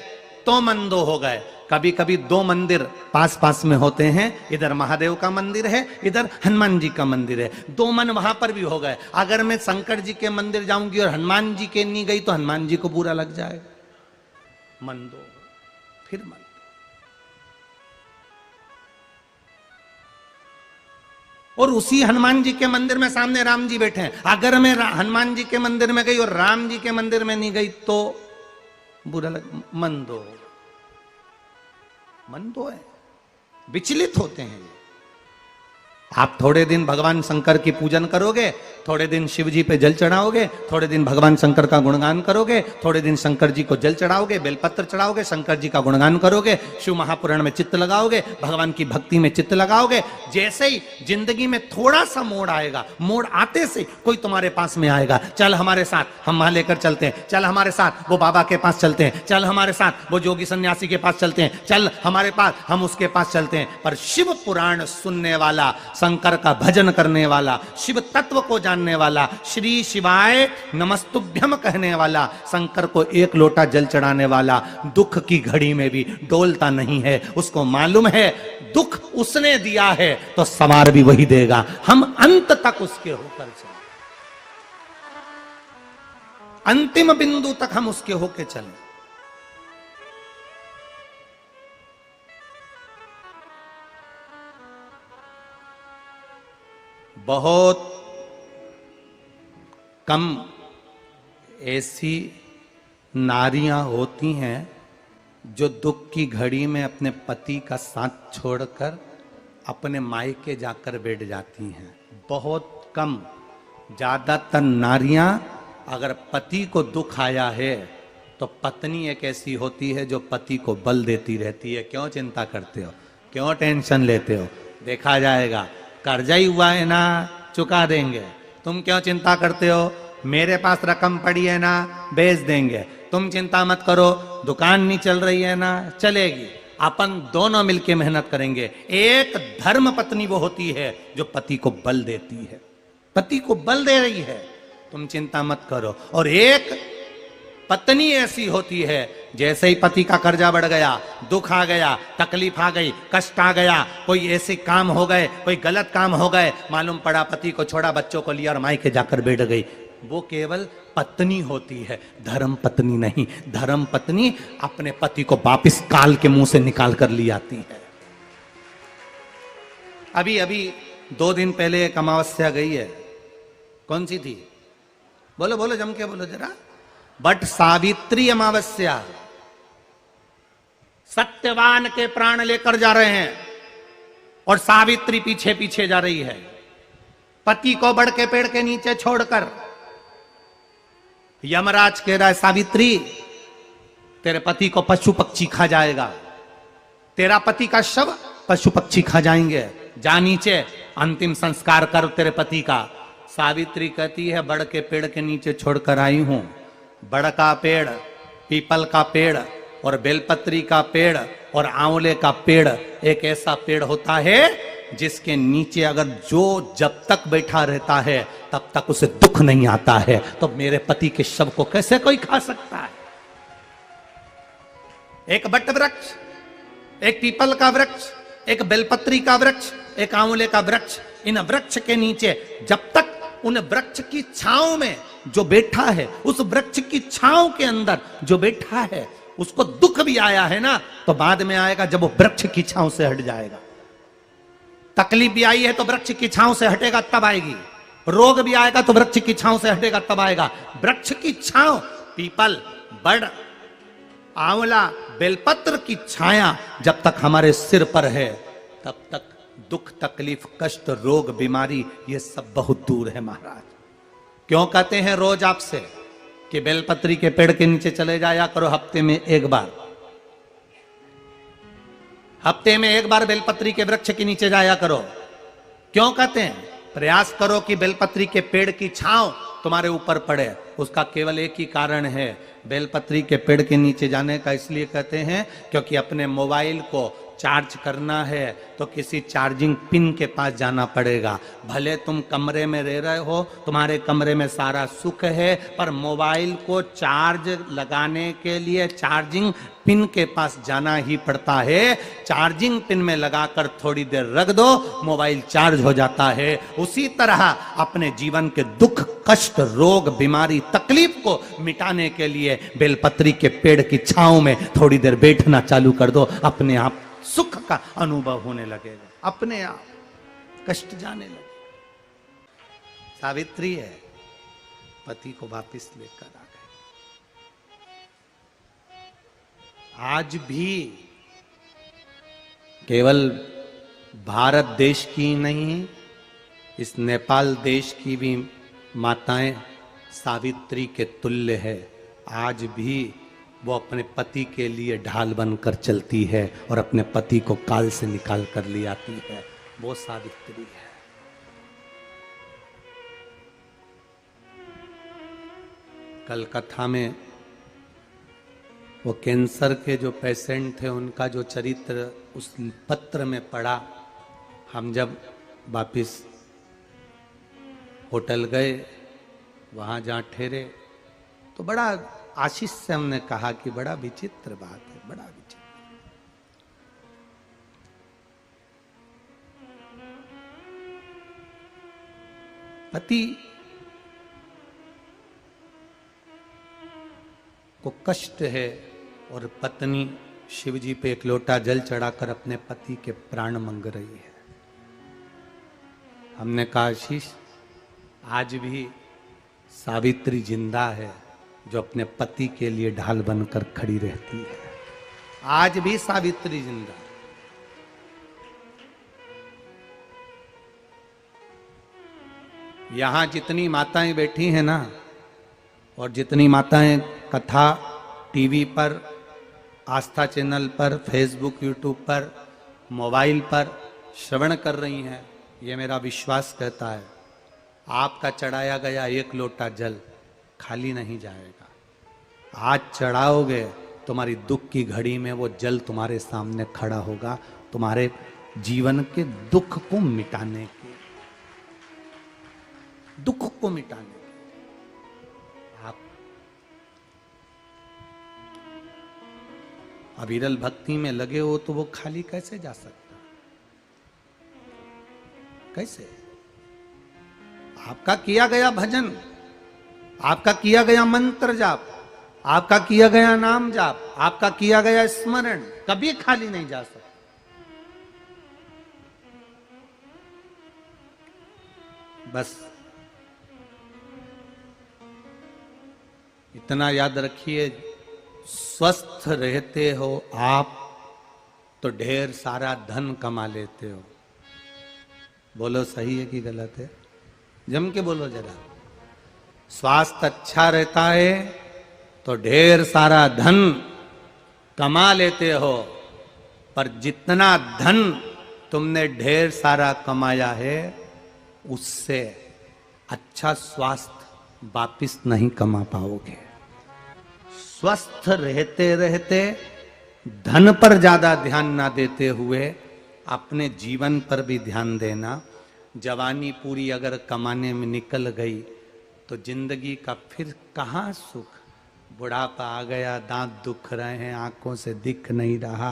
तो मन 2 हो गए। कभी कभी 2 मंदिर पास पास में होते हैं, इधर महादेव का मंदिर है, इधर हनुमान जी का मंदिर है, 2 मन वहां पर भी हो गए। अगर मैं शंकर जी के मंदिर जाऊंगी और हनुमान जी के नहीं गई तो हनुमान जी को बुरा लग जाएगा, मन 2। फिर मन, और उसी हनुमान जी के मंदिर में सामने राम जी बैठे हैं। अगर मैं हनुमान जी के मंदिर में गई और राम जी के मंदिर में नहीं गई तो बुरा लग, मन 2। मन 2 है, विचलित होते हैं। आप थोड़े दिन भगवान शंकर की पूजन करोगे, थोड़े दिन शिव जी पे जल चढ़ाओगे, थोड़े दिन भगवान शंकर का गुणगान करोगे, थोड़े दिन शंकर जी को जल चढ़ाओगे, बेलपत्र चढ़ाओगे, शंकर जी का गुणगान करोगे, शिव महापुराण में चित्त लगाओगे, भगवान की भक्ति में चित्त लगाओगे। जैसे ही जिंदगी में थोड़ा सा मोड़ आएगा, मोड़ आते से कोई तुम्हारे पास में आएगा, चल हमारे साथ, हम वहां लेकर चलते हैं, चल हमारे साथ वो बाबा के पास चलते हैं, चल हमारे साथ वो जोगी सन्यासी के पास चलते हैं, चल हमारे पास, हम उसके पास चलते हैं। पर शिव पुराण सुनने वाला, शंकर का भजन करने वाला, शिव तत्व को जानने वाला, श्री शिवाय नमस्तुभ्यम कहने वाला, शंकर को एक लोटा जल चढ़ाने वाला दुख की घड़ी में भी डोलता नहीं है। उसको मालूम है दुख उसने दिया है तो सवार भी वही देगा। हम अंत तक उसके होकर चले, अंतिम बिंदु तक हम उसके होके चले। बहुत कम ऐसी नारियां होती हैं जो दुख की घड़ी में अपने पति का साथ छोड़कर अपने मायके जाकर बैठ जाती हैं। बहुत कम। ज्यादातर नारियां अगर पति को दुख आया है तो पत्नी एक ऐसी होती है जो पति को बल देती रहती है, क्यों चिंता करते हो, क्यों टेंशन लेते हो, देखा जाएगा, कर्जा ही हुआ है ना, चुका देंगे, तुम क्यों चिंता करते हो, मेरे पास रकम पड़ी है ना, बेच देंगे, तुम चिंता मत करो, दुकान नहीं चल रही है ना, चलेगी, अपन दोनों मिलके मेहनत करेंगे। एक धर्म पत्नी वो होती है जो पति को बल देती है, पति को बल दे रही है, तुम चिंता मत करो। और एक पत्नी ऐसी होती है जैसे ही पति का कर्जा बढ़ गया, दुख आ गया, तकलीफ आ गई, कष्ट आ गया, कोई ऐसे काम हो गए, कोई गलत काम हो गए, मालूम पड़ा पति को छोड़ा, बच्चों को लिया और मायके जाकर बैठ गई, वो केवल पत्नी होती है, धर्म पत्नी नहीं। धर्म पत्नी अपने पति को वापिस काल के मुंह से निकाल कर ली आती है। अभी अभी 2 दिन पहले एक अमावस्या गई है, कौन सी थी, बोलो बोलो, जम के बोलो जरा, बट सावित्री अमावस्या। सत्यवान के प्राण लेकर जा रहे हैं और सावित्री पीछे पीछे जा रही है, पति को बढ़ के पेड़ के नीचे छोड़कर। यमराज कह रहा है सावित्री तेरे पति को पशु पक्षी खा जाएगा, तेरा पति का शव पशु पक्षी खा जाएंगे, जा नीचे अंतिम संस्कार कर तेरे पति का। सावित्री कहती है बड़ के पेड़ के नीचे छोड़कर आई हूं, बड़ का पेड़, पीपल का पेड़ और बेलपत्री का पेड़ और आंवले का पेड़ एक ऐसा पेड़ होता है जिसके नीचे अगर जो जब तक बैठा रहता है तब तक उसे दुख नहीं आता है, तो मेरे पति के शव को कैसे कोई खा सकता है। एक बट वृक्ष, एक पीपल का वृक्ष, एक बेलपत्री का वृक्ष, एक आंवले का वृक्ष, इन वृक्ष के नीचे जब तक उन वृक्ष की छांव में जो बैठा है, उस वृक्ष की छांव के अंदर जो बैठा है, उसको दुख भी आया है ना, तो बाद में आएगा जब वो वृक्ष की छांव से हट जाएगा। तकलीफ भी आई है तो वृक्ष की छांव से हटेगा तब आएगी, रोग भी आएगा तो वृक्ष की छांव से हटेगा तब आएगा। वृक्ष की छांव, पीपल, बड़, आंवला, बेलपत्र की छाया जब तक हमारे सिर पर है तब तक दुख, तकलीफ, कष्ट, रोग, बीमारी ये सब बहुत दूर है महाराज। क्यों कहते हैं रोज आपसे कि बेलपत्री के पेड़ के नीचे चले जाया करो हफ्ते में एक बार, हफ्ते में एक बार बेलपत्री के वृक्ष के नीचे जाया करो। क्यों कहते हैं? प्रयास करो कि बेलपत्री के पेड़ की छांव तुम्हारे ऊपर पड़े। उसका केवल एक ही कारण है, बेलपत्री के पेड़ के नीचे जाने का इसलिए कहते हैं क्योंकि अपने मोबाइल को चार्ज करना है तो किसी चार्जिंग पिन के पास जाना पड़ेगा। भले तुम कमरे में रह रहे हो, तुम्हारे कमरे में सारा सुख है, पर मोबाइल को चार्ज लगाने के लिए चार्जिंग पिन के पास जाना ही पड़ता है। चार्जिंग पिन में लगाकर थोड़ी देर रख दो, मोबाइल चार्ज हो जाता है। उसी तरह अपने जीवन के दुख, कष्ट, रोग, बीमारी, तकलीफ को मिटाने के लिए बेलपत्री के पेड़ की छांव में थोड़ी देर बैठना चालू कर दो, अपने आप सुख का अनुभव होने लगेगा, अपने आप कष्ट जाने लगे। सावित्री है, पति को वापिस लेकर आ गए। आज भी केवल भारत देश की नहीं, इस नेपाल देश की भी माताएं सावित्री के तुल्य है। आज भी वो अपने पति के लिए ढाल बनकर चलती है और अपने पति को काल से निकाल कर ले आती है। वो सावित्री है। कल कथा में वो कैंसर के जो पेशेंट थे उनका जो चरित्र उस पत्र में पढ़ा। हम जब वापिस होटल गए, वहां जहां ठहरे, तो बड़ा आशीष से हमने कहा कि बड़ा विचित्र बात है, बड़ा विचित्र। पति को कष्ट है और पत्नी शिव जी पे एक लोटा जल चढ़ाकर अपने पति के प्राण मांग रही है। हमने कहा आशीष, आज भी सावित्री जिंदा है जो अपने पति के लिए ढाल बनकर खड़ी रहती है। आज भी सावित्री जिंदा। यहां जितनी माताएं बैठी हैं ना, और जितनी माताएं कथा टीवी पर, आस्था चैनल पर, फेसबुक, यूट्यूब पर, मोबाइल पर श्रवण कर रही हैं, ये मेरा विश्वास कहता है आपका चढ़ाया गया एक लोटा जल खाली नहीं जाएगा। आज चढ़ाओगे, तुम्हारी दुख की घड़ी में वो जल तुम्हारे सामने खड़ा होगा, तुम्हारे जीवन के दुख को मिटाने के, दुख को मिटाने के। आप अविरल भक्ति में लगे हो तो वो खाली कैसे जा सकता? कैसे? आपका किया गया भजन, आपका किया गया मंत्र जाप, आपका किया गया नाम जाप, आपका किया गया स्मरण कभी खाली नहीं जा सकता। बस इतना याद रखिए, स्वस्थ रहते हो आप तो ढेर सारा धन कमा लेते हो। बोलो सही है कि गलत है? जम के बोलो जरा। स्वास्थ्य अच्छा रहता है तो ढेर सारा धन कमा लेते हो, पर जितना धन तुमने ढेर सारा कमाया है उससे अच्छा स्वास्थ्य वापिस नहीं कमा पाओगे। स्वस्थ रहते रहते धन पर ज्यादा ध्यान ना देते हुए अपने जीवन पर भी ध्यान देना। जवानी पूरी अगर कमाने में निकल गई तो जिंदगी का फिर कहाँ सुख। बुढ़ापा आ गया, दांत दुख रहे हैं, आंखों से दिख नहीं रहा,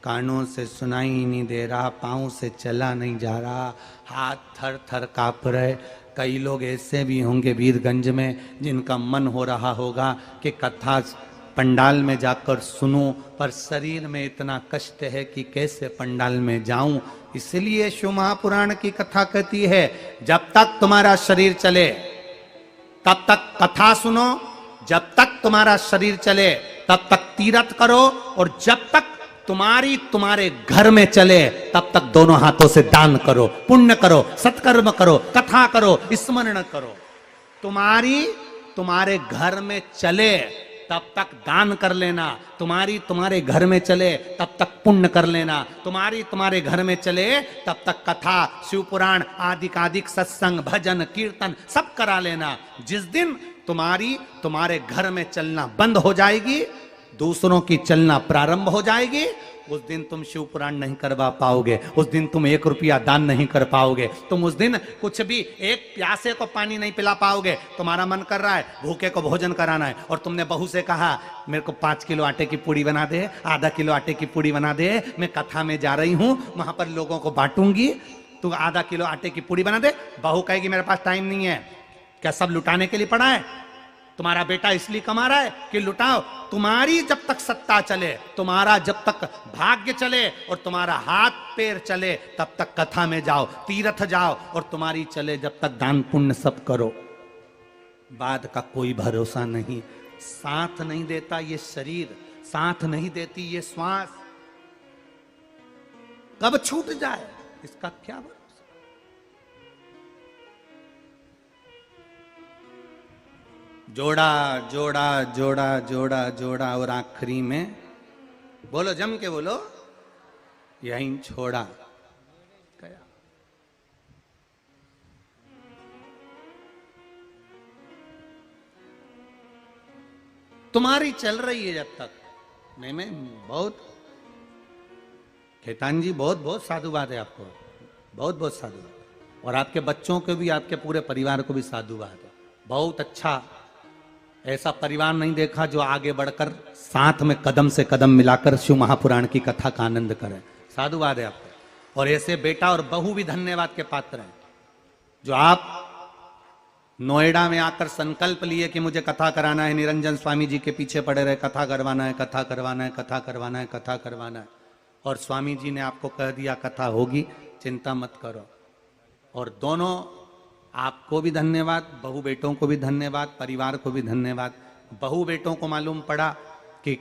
कानों से सुनाई नहीं दे रहा, पाँव से चला नहीं जा रहा, हाथ थर थर काँप रहे। कई लोग ऐसे भी होंगे वीरगंज में जिनका मन हो रहा होगा कि कथा पंडाल में जाकर सुनूं, पर शरीर में इतना कष्ट है कि कैसे पंडाल में जाऊं। इसलिए शिव महापुराण की कथा कहती है जब तक तुम्हारा शरीर चले तब तक कथा सुनो, जब तक तुम्हारा शरीर चले तब तक तीर्थ करो, और जब तक तुम्हारे घर में चले तब तक दोनों हाथों से दान करो, पुण्य करो, सत्कर्म करो, कथा करो, स्मरण करो। तुम्हारे घर में चले तब तक दान कर लेना, तुम्हारे घर में चले तब तक पुण्य कर लेना, तुम्हारे घर में चले तब तक कथा शिव पुराण आदिक सत्संग भजन कीर्तन सब करा लेना। जिस दिन तुम्हारे घर में चलना बंद हो जाएगी, दूसरों की चलना प्रारंभ हो जाएगी, उस दिन तुम शिव पुराण नहीं करवा पाओगे, उस दिन तुम 1 रुपया दान नहीं कर पाओगे, तुम उस दिन कुछ भी एक प्यासे को पानी नहीं पिला पाओगे। तुम्हारा मन कर रहा है भूखे को भोजन कराना है, और तुमने बहू से कहा मेरे को 5 किलो आटे की पूड़ी बना दे, आधा किलो आटे की पूड़ी बना दे, मैं कथा में जा रही हूं, वहां पर लोगों को बांटूंगी, तू आधा किलो आटे की पूड़ी बना दे। बहू कहेगी मेरे पास टाइम नहीं है। क्या सब लुटाने के लिए पड़ा है? तुम्हारा बेटा इसलिए कमा रहा है कि लुटाओ। तुम्हारी जब तक सत्ता चले, तुम्हारा जब तक भाग्य चले और तुम्हारा हाथ पैर चले तब तक कथा में जाओ, तीर्थ जाओ, और तुम्हारी चले जब तक दान पुण्य सब करो। बाद का कोई भरोसा नहीं। साथ नहीं देता ये शरीर, साथ नहीं देती ये श्वास, कब छूट जाए इसका क्या भरोसा। जोड़ा जोड़ा जोड़ा जोड़ा जोड़ा और आखिरी में बोलो, जम के बोलो, यहीं छोड़ा गया। तुम्हारी चल रही है जब तक। मैं बहुत, खेतान जी बहुत बहुत साधुवाद है आपको, बहुत बहुत साधुवाद, और आपके बच्चों को भी, आपके पूरे परिवार को भी साधुवाद है। बहुत अच्छा, ऐसा परिवार नहीं देखा जो आगे बढ़कर साथ में कदम से कदम मिलाकर शिव महापुराण की कथा का आनंद करे। साधुवाद है आपको। और ऐसे बेटा और बहू भी धन्यवाद के पात्र हैं, जो आप नोएडा में आकर संकल्प लिए कि मुझे कथा कराना है, निरंजन स्वामी जी के पीछे पड़े रहे, कथा करवाना है, कथा करवाना है, कथा करवाना है, कथा करवाना है, और स्वामी जी ने आपको कह दिया कथा होगी, चिंता मत करो। और दोनों, आपको भी धन्यवाद, बहू बेटों को भी धन्यवाद, परिवार को भी धन्यवाद। बहू बेटों को मालूम पड़ा कि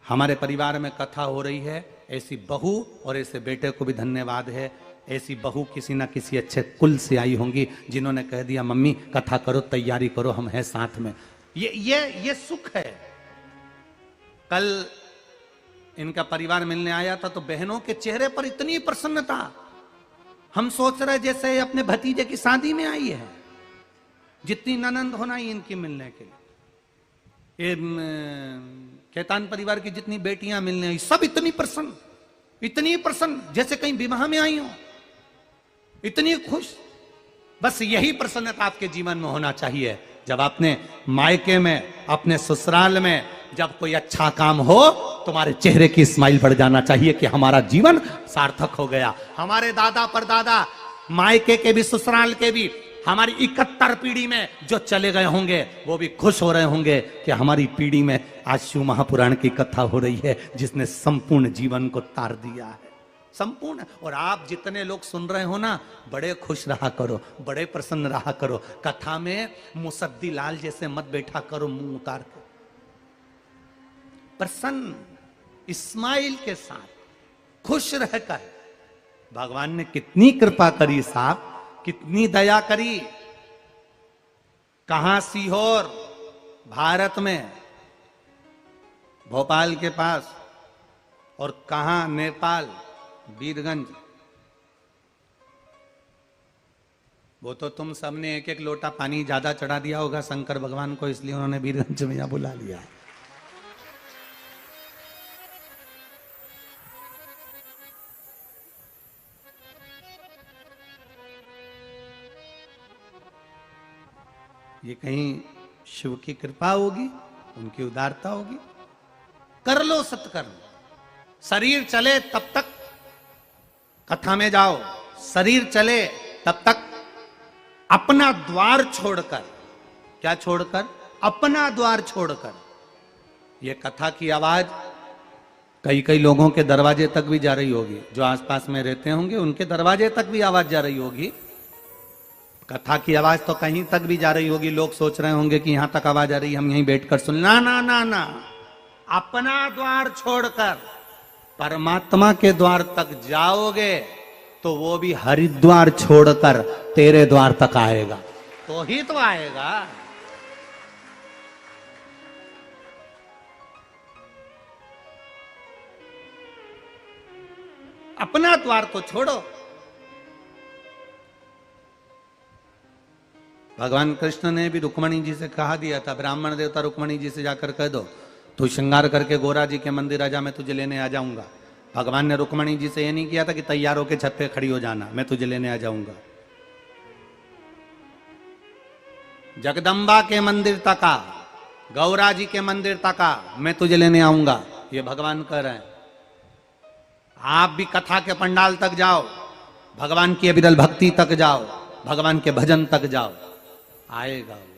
हमारे परिवार में कथा हो रही है, ऐसी बहू और ऐसे बेटे को भी धन्यवाद है। ऐसी बहू किसी ना किसी अच्छे कुल से आई होंगी, जिन्होंने कह दिया मम्मी कथा करो, तैयारी करो, हम हैं साथ में। ये सुख है। कल इनका परिवार मिलने आया था तो बहनों के चेहरे पर इतनी प्रसन्नता, हम सोच रहे जैसे अपने भतीजे की शादी में आई है। जितनी ननंद होना ही इनकी मिलने के लिए, ये खेतान परिवार की जितनी बेटियां मिलने आई, सब इतनी प्रसन्न जैसे कहीं विवाह में आई हो, इतनी खुश। बस यही प्रसन्नता आपके जीवन में होना चाहिए। जब अपने मायके में, अपने ससुराल में जब कोई अच्छा काम हो, तुम्हारे चेहरे की स्माइल बढ़ जाना चाहिए कि हमारा जीवन सार्थक हो गया। हमारे दादा परदादा, मायके के भी ससुराल के भी, हमारी 71 पीढ़ी में जो चले गए होंगे वो भी खुश हो रहे होंगे कि हमारी पीढ़ी में आज शिव महापुराण की कथा हो रही है, जिसने संपूर्ण जीवन को तार दिया है, संपूर्ण। और आप जितने लोग सुन रहे हो ना, बड़े खुश रहा करो, बड़े प्रसन्न रहा करो। कथा में मुसद्दी लाल जैसे मत बैठा करो मुंह उतार कर, प्रसन्न स्माइल के साथ खुश रहकर। भगवान ने कितनी कृपा करी साहब, कितनी दया करी। कहां सीहोर भारत में, भोपाल के पास, और कहां नेपाल वीरगंज। वो तो तुम सबने एक एक लोटा पानी ज्यादा चढ़ा दिया होगा शंकर भगवान को, इसलिए उन्होंने वीरगंज में यहां बुला लिया। ये कहीं शिव की कृपा होगी, उनकी उदारता होगी। कर लो सत्कर्म, शरीर चले तब तक कथा में जाओ, शरीर चले तब तक अपना द्वार छोड़कर, क्या छोड़कर? अपना द्वार छोड़कर। ये कथा की आवाज कई कई लोगों के दरवाजे तक भी जा रही होगी, जो आसपास में रहते होंगे उनके दरवाजे तक भी आवाज जा रही होगी। कथा की आवाज तो कहीं तक भी जा रही होगी। लोग सोच रहे होंगे कि यहां तक आवाज आ रही है, हम यहीं बैठकर सुन। ना ना ना ना, अपना द्वार छोड़कर परमात्मा के द्वार तक जाओगे तो वो भी हरिद्वार छोड़कर तेरे द्वार तक आएगा, तो ही तो आएगा। अपना द्वार को छोड़ो। भगवान कृष्ण ने भी रुक्मणी जी से कहा दिया था, ब्राह्मण देवता रुक्मणी जी से जाकर कह दो तू श्रृंगार करके गोरा जी के मंदिर आ जा, मैं तुझे लेने आ जाऊंगा। भगवान ने रुक्मणी जी से ये नहीं किया था कि तैयार होकर छत पे खड़ी हो जाना, मैं तुझे लेने आ जाऊंगा। जगदम्बा के मंदिर तक आ, गौरा जी के मंदिर तक आ, मैं तुझे लेने आऊंगा, ये भगवान कह रहे हैं। आप भी कथा के पंडाल तक जाओ, भगवान की अविरल भक्ति तक जाओ, भगवान के भजन तक जाओ, आएगा वो,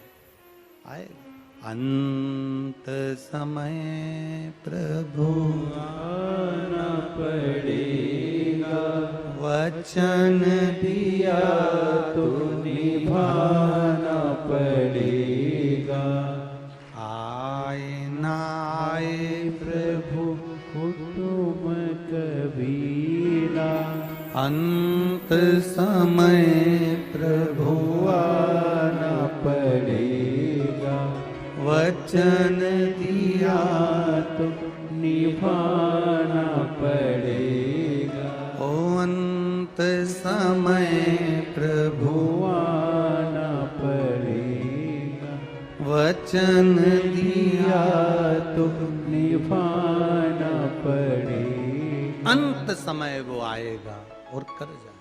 आएगा। अंत समय प्रभु आना पड़ेगा, वचन दिया तो निभाना पड़ेगा। आए ना आए प्रभु हुक्म कबीरा, अंत समय प्रभु आना पड़ेगा। वचन दिया तो निभाना पड़ेगा। ओ अंत समय प्रभु आना पड़ेगा। वचन दिया तो निभाना पड़ेगा। अंत समय वो आएगा और कर जाए।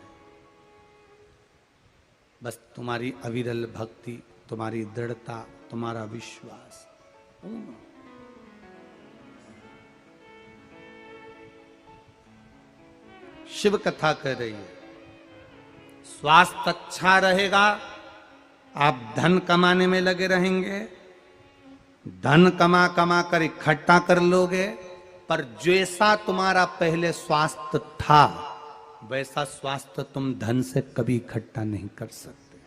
बस तुम्हारी अविरल भक्ति, तुम्हारी दृढ़ता, तुम्हारा विश्वास। शिव कथा कह रही है, स्वास्थ्य अच्छा रहेगा, आप धन कमाने में लगे रहेंगे, धन कमा कमा कर इकट्ठा कर लोगे, पर जैसा तुम्हारा पहले स्वास्थ्य था वैसा स्वास्थ्य तुम धन से कभी इकट्ठा नहीं कर सकते।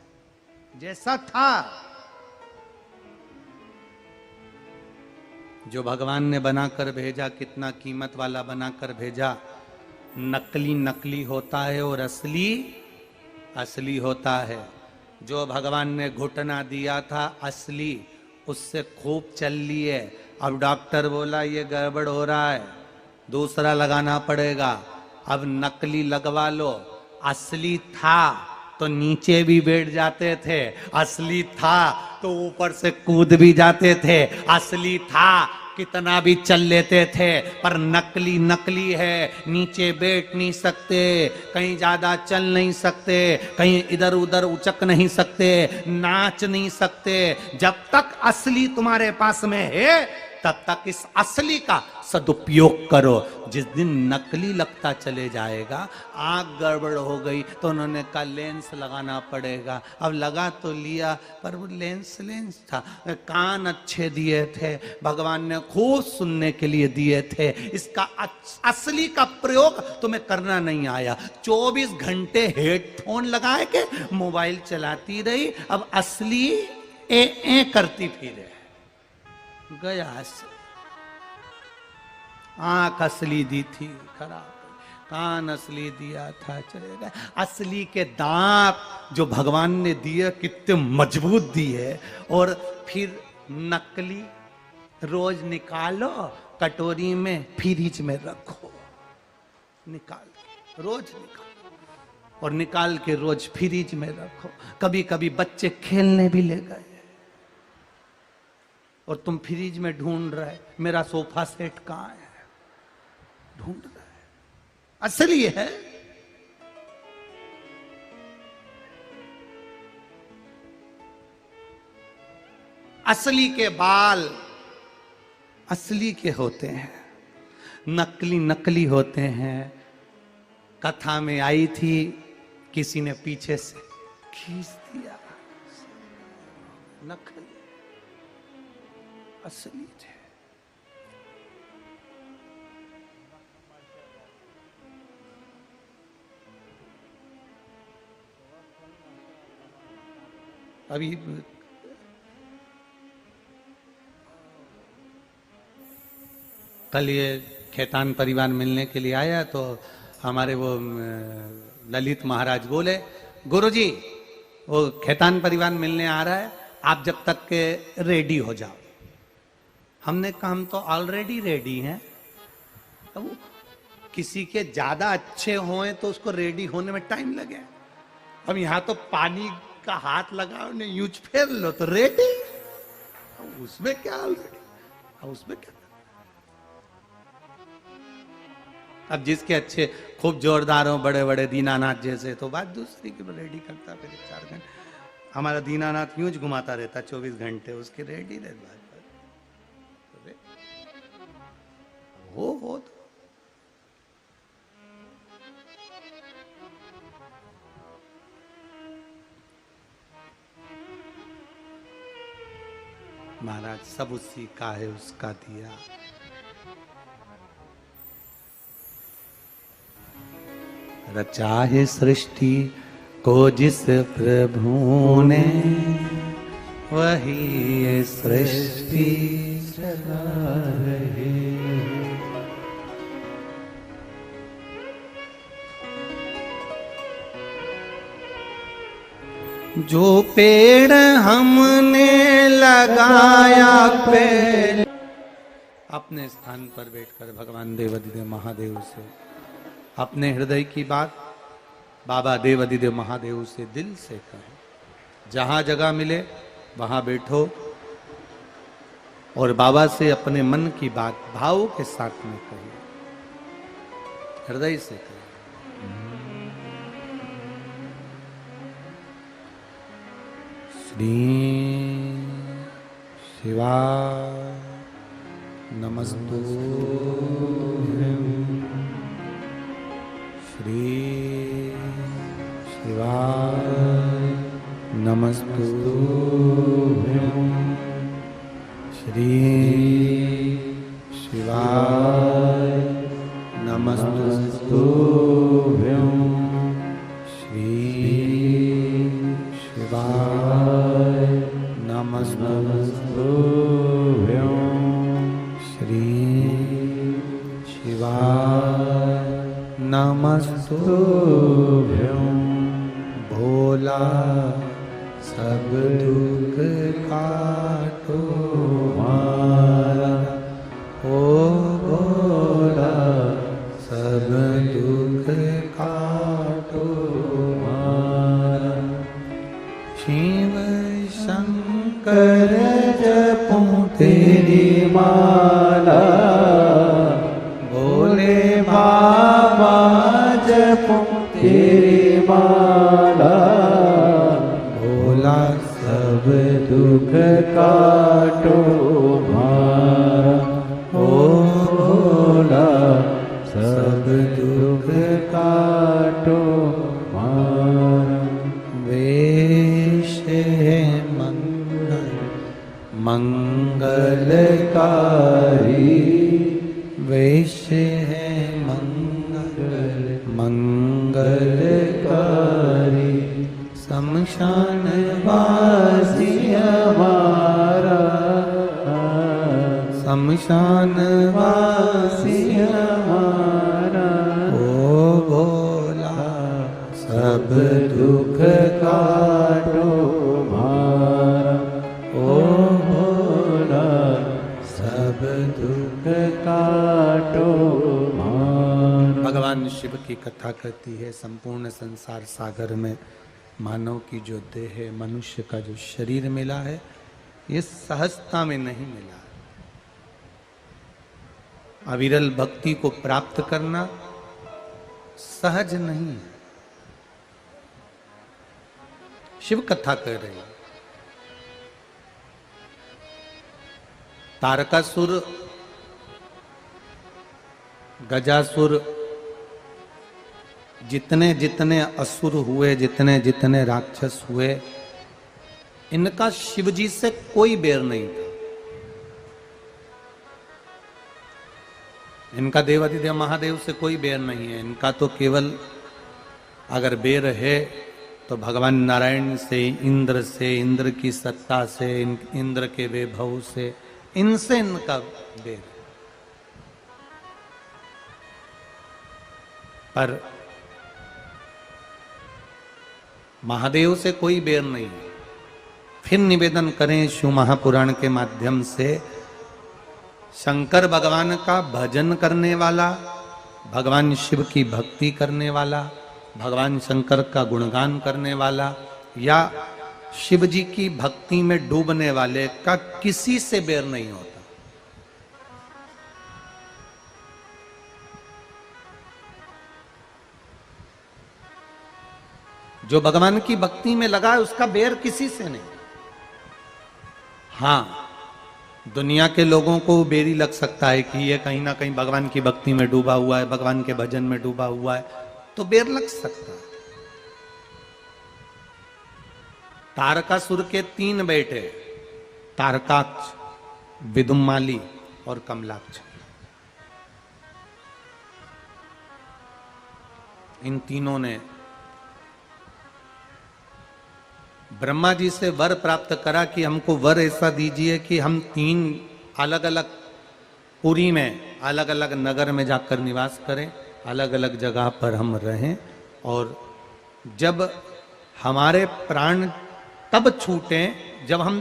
जैसा था, जो भगवान ने बनाकर भेजा, कितना कीमत वाला बनाकर भेजा। नकली नकली होता है और असली असली होता है। जो भगवान ने घुटना दिया था असली, उससे खूब चल लिए। अब डॉक्टर बोला ये गड़बड़ हो रहा है, दूसरा लगाना पड़ेगा। अब नकली लगवा लो। असली था तो नीचे भी बैठ जाते थे, असली था तो ऊपर से कूद भी जाते थे, असली था कितना भी चल लेते थे। पर नकली नकली है, नीचे बैठ नहीं सकते, कहीं ज्यादा चल नहीं सकते, कहीं इधर उधर उचक नहीं सकते, नाच नहीं सकते। जब तक असली तुम्हारे पास में है तब तक इस असली का सदुपयोग करो। जिस दिन नकली लगता चले जाएगा, आंख गड़बड़ हो गई तो उन्होंने कहा लेंस लगाना पड़ेगा। अब लगा तो लिया, पर वो लेंस था। कान अच्छे दिए थे, भगवान ने खूब सुनने के लिए दिए थे। इसका असली का प्रयोग तुम्हें करना नहीं आया। 24 घंटे हेडफोन लगाए के मोबाइल चलाती रही, अब असली ए करती फिरे। गया से आंख असली दी थी खराब, कान असली दिया था चले गए। असली के दांत जो भगवान ने दिए कितने मजबूत दिए, और फिर नकली रोज निकालो, कटोरी में फ्रिज में रखो, निकाल रोज निकालो और निकाल के रोज फ्रिज में रखो। कभी कभी बच्चे खेलने भी ले गए और तुम फ्रिज में ढूंढ रहे मेरा सोफा सेट कहां है, ढूंढ रहे। असली है। असली के बाल असली के होते हैं, नकली नकली होते हैं। कथा में आई थी, किसी ने पीछे से खींच दिया, नकली असली थे। अभी कल ये खेतान परिवार मिलने के लिए आया तो हमारे वो ललित महाराज बोले, गुरुजी वो खेतान परिवार मिलने आ रहा है, आप जब तक के रेडी हो जाओ। हमने कहा हम तो ऑलरेडी रेडी हैं। अब किसी के ज्यादा अच्छे हों तो उसको रेडी होने में टाइम लगे। अब यहां तो पानी का हाथ लगाओ ने यूज फेर लो तो रेडी। उसमें क्या ऑलरेडी, उसमें क्या। अब जिसके अच्छे खूब जोरदार हो, बड़े बड़े दीनानाथ जैसे, तो बात दूसरी की रेडी करता फिर 4 घंटे। हमारा दीनानाथ यूं घुमाता रहता 24 घंटे, उसके रेडी रहता हो तो। महाराज सब उसी का है, उसका दिया। रचा है सृष्टि को जिस प्रभु ने, वही ये सृष्टि चला रहे। जो पेड़ हमने लगाया पहले। अपने स्थान पर बैठकर भगवान देवाधिदेव महादेव से अपने हृदय की बात बाबा देवाधिदेव महादेव से दिल से कहें। जहां जगह मिले वहां बैठो और बाबा से अपने मन की बात भाव के साथ में कहिए, हृदय से कहिए। श्री शिवाय नमस्तुभ्यं। श्री शिवाय नमस्तुभ्यं। श्री शिवाय नमस्तुभ्यं। श्री शिवाय नमस्तुभ्यं। श्री शिवाय नमस्तुभ्यं। भोला सब दुख काटो मारा, ओ भोला सब दुख काटो मारा। शिव शंकर जपूं तेरी माला, भोले बाबा जपूं तेरी माला। भोला सब दुख काटो मारा, ओ भोला सब दुख काटो मारा। वेश है मंगल मंगलकारी, वेश है मंगल मंगलकारी। शमशान वासी हमारा, शमशान वासी हमारा। ओ भोला सब दुख काटो मारा, ओ भोला सब दुख काटो मारा। भगवान शिव की कथा कहती है संपूर्ण संसार सागर में मानव की जो देह है, मनुष्य का जो शरीर मिला है, ये सहजता में नहीं मिला। अविरल भक्ति को प्राप्त करना सहज नहीं है। शिव कथा कह रही है। तारकासुर, गजासुर, जितने जितने असुर हुए, जितने जितने राक्षस हुए, इनका शिवजी से कोई बैर नहीं था। इनका देवाधिदेव महादेव से कोई बैर नहीं है। इनका तो केवल अगर बैर है तो भगवान नारायण से, इंद्र से, इंद्र की सत्ता से, इंद्र के वैभव से, इनसे इनका बैर है। पर महादेव से कोई बैर नहीं है। फिर निवेदन करें शिव महापुराण के माध्यम से, शंकर भगवान का भजन करने वाला, भगवान शिव की भक्ति करने वाला, भगवान शंकर का गुणगान करने वाला या शिव जी की भक्ति में डूबने वाले का किसी से बैर नहीं होता। जो भगवान की भक्ति में लगा है उसका बैर किसी से नहीं। हां, दुनिया के लोगों को बेरी लग सकता है कि ये कहीं ना कहीं भगवान की भक्ति में डूबा हुआ है, भगवान के भजन में डूबा हुआ है, तो बैर लग सकता है। तारकासुर के 3 बेटे, तारकाक्ष, विदुमाली और कमलाक्ष। इन तीनों ने ब्रह्मा जी से वर प्राप्त करा कि हमको वर ऐसा दीजिए कि हम 3 अलग अलग पुरी में, अलग अलग नगर में जाकर निवास करें, अलग अलग जगह पर हम रहें, और जब हमारे प्राण तब छूटें जब हम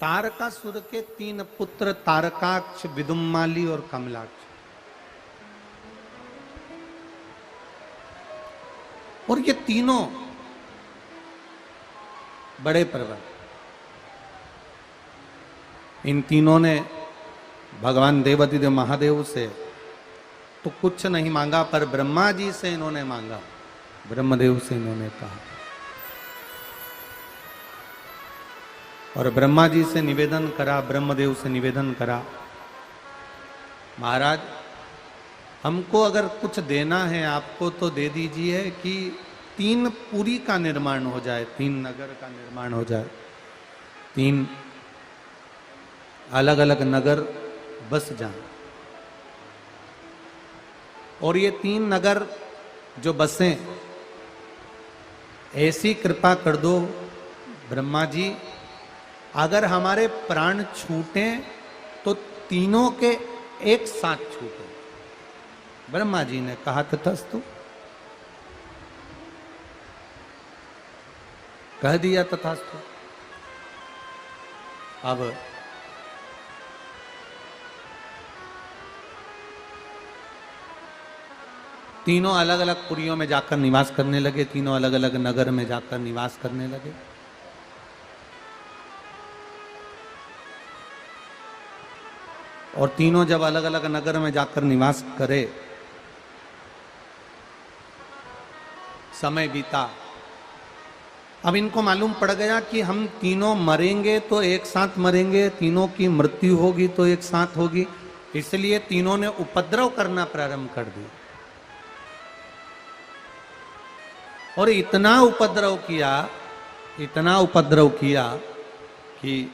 तारकासुर के 3 पुत्र तारकाक्ष, विदुम्माली और कमलाक्ष। और ये तीनों बड़े पर्वत, इन तीनों ने भगवान देवाधिदेव महादेव से तो कुछ नहीं मांगा, पर ब्रह्मा जी से इन्होंने मांगा। ब्रह्मदेव से इन्होंने कहा और ब्रह्मा जी से निवेदन करा, ब्रह्मदेव से निवेदन करा, महाराज हमको अगर कुछ देना है आपको तो दे दीजिए कि 3 पुरी का निर्माण हो जाए, 3 नगर का निर्माण हो जाए, 3 अलग अलग नगर बस जाए। और ये 3 नगर जो बसें, ऐसी कृपा कर दो ब्रह्मा जी, अगर हमारे प्राण छूटे तो तीनों के एक साथ छूटे। ब्रह्मा जी ने कहा तथास्तु, कह दिया तथास्तु। अब तीनों अलग अलग पुरियों में जाकर निवास करने लगे, तीनों अलग अलग नगर में जाकर निवास करने लगे। और तीनों जब अलग अलग नगर में जाकर निवास करे, समय बीता। अब इनको मालूम पड़ गया कि हम तीनों मरेंगे तो एक साथ मरेंगे, तीनों की मृत्यु होगी तो एक साथ होगी, इसलिए तीनों ने उपद्रव करना प्रारंभ कर दिया। और इतना उपद्रव किया कि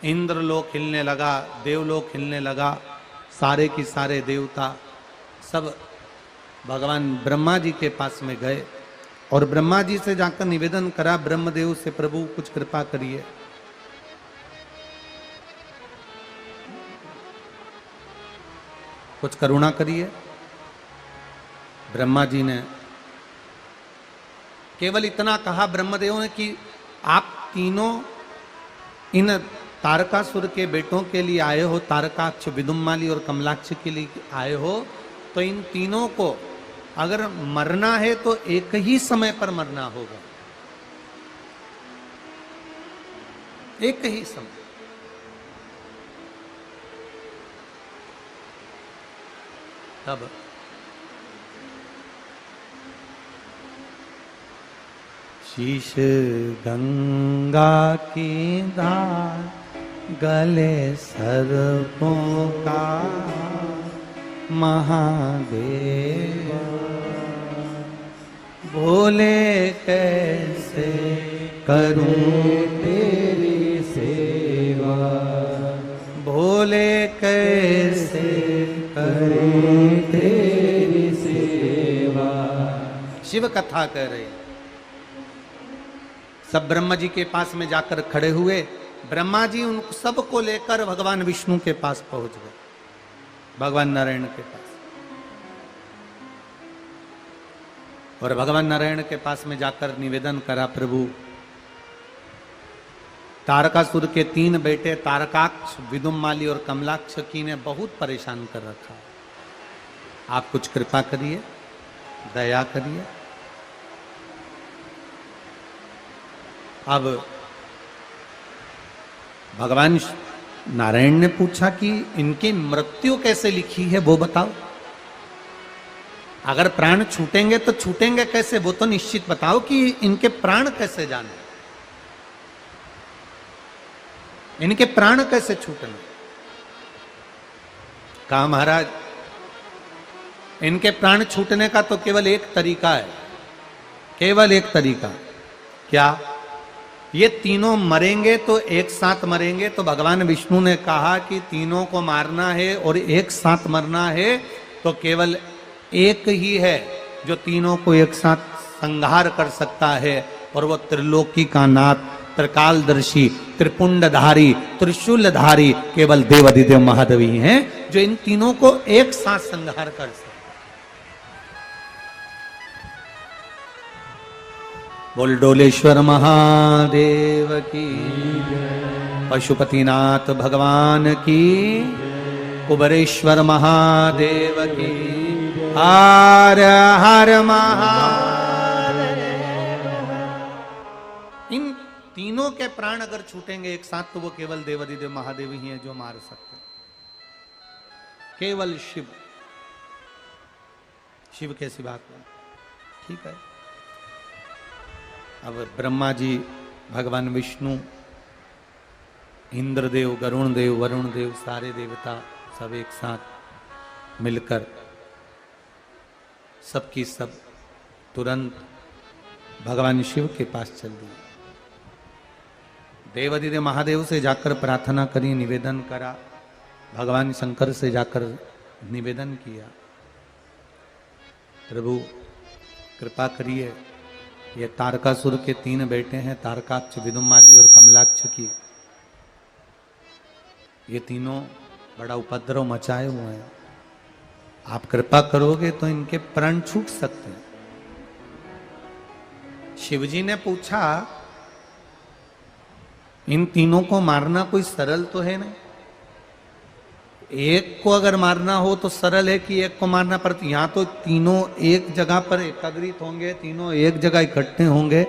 इंद्रलोक हिलने लगा, देवलोक हिलने लगा, सारे की सारे देवता सब भगवान ब्रह्मा जी के पास में गए और ब्रह्मा जी से जाकर निवेदन करा, ब्रह्मदेव से, प्रभु कुछ कृपा करिए। कुछ करुणा करिए। ब्रह्मा जी ने केवल इतना कहा ब्रह्मदेव ने कि आप तीनों इन तारकासुर के बेटों के लिए आए हो, तारकाक्ष, विदुम्माली और कमलाक्ष के लिए आए हो, तो इन तीनों को अगर मरना है तो एक ही समय पर मरना होगा, एक ही समय। तब शीश गंगा की धार, गले सर्पों का महादेव, भोले कैसे करूं तेरी सेवा, भोले कैसे करूं तेरी सेवा। शिव कथा कर रहे, सब ब्रह्मा जी के पास में जाकर खड़े हुए। ब्रह्मा जी उन सबको लेकर भगवान विष्णु के पास पहुंच गए, भगवान नारायण के पास। और भगवान नारायण के पास में जाकर निवेदन करा, प्रभु तारकासुर के 3 बेटे तारकाक्ष, विदुम्माली और कमलाक्ष की ने बहुत परेशान कर रखा, आप कुछ कृपा करिए, दया करिए। अब भगवान नारायण ने पूछा कि इनकी मृत्यु कैसे लिखी है वो बताओ, अगर प्राण छूटेंगे तो छूटेंगे कैसे, वो तो निश्चित बताओ कि इनके प्राण कैसे जाने, इनके प्राण कैसे छूटेंगे। कहा महाराज इनके प्राण छूटने का तो केवल एक तरीका है, केवल एक तरीका। क्या? ये तीनों मरेंगे तो एक साथ मरेंगे, तो भगवान विष्णु ने कहा कि तीनों को मारना है और एक साथ मरना है, तो केवल एक ही है जो तीनों को एक साथ संहार कर सकता है, और वो त्रिलोकी का नाथ, त्रिकालदर्शी, त्रिपुंडधारी, त्रिशूलधारी केवल देवाधिदेव महादेव ही हैं जो इन तीनों को एक साथ संहार कर सकते। बोल डोलेश्वर महादेव की जय। पशुपतिनाथ भगवान की, कुबेरेश्वर महादेव की। हर हर महादेव। इन तीनों के प्राण अगर छूटेंगे एक साथ तो वो केवल देवाधिदेव महादेव ही हैं जो मार सकते हैं। केवल शिव, शिव के सिवा को। ठीक है। अब ब्रह्मा जी, भगवान विष्णु, इंद्रदेव, गरुण देव, वरुण देव, सारे देवता सब एक साथ मिलकर सबकी सब तुरंत भगवान शिव के पास चल दिए। देवाधिदेव महादेव से जाकर प्रार्थना करी, निवेदन करा। भगवान शंकर से जाकर निवेदन किया, प्रभु कृपा करिए, ये तारकासुर के 3 बेटे हैं, तारकाक्ष, विदुमाली और कमलाक्ष की। ये तीनों बड़ा उपद्रव मचाए हुए हैं, आप कृपा करोगे तो इनके प्राण छूट सकते हैं। शिवजी ने पूछा, इन तीनों को मारना कोई सरल तो है नहीं? एक को अगर मारना हो तो सरल है कि एक को मारना पड़ता। यहां तो तीनों एक जगह पर एकत्रित होंगे, तीनों एक जगह इकट्ठे होंगे,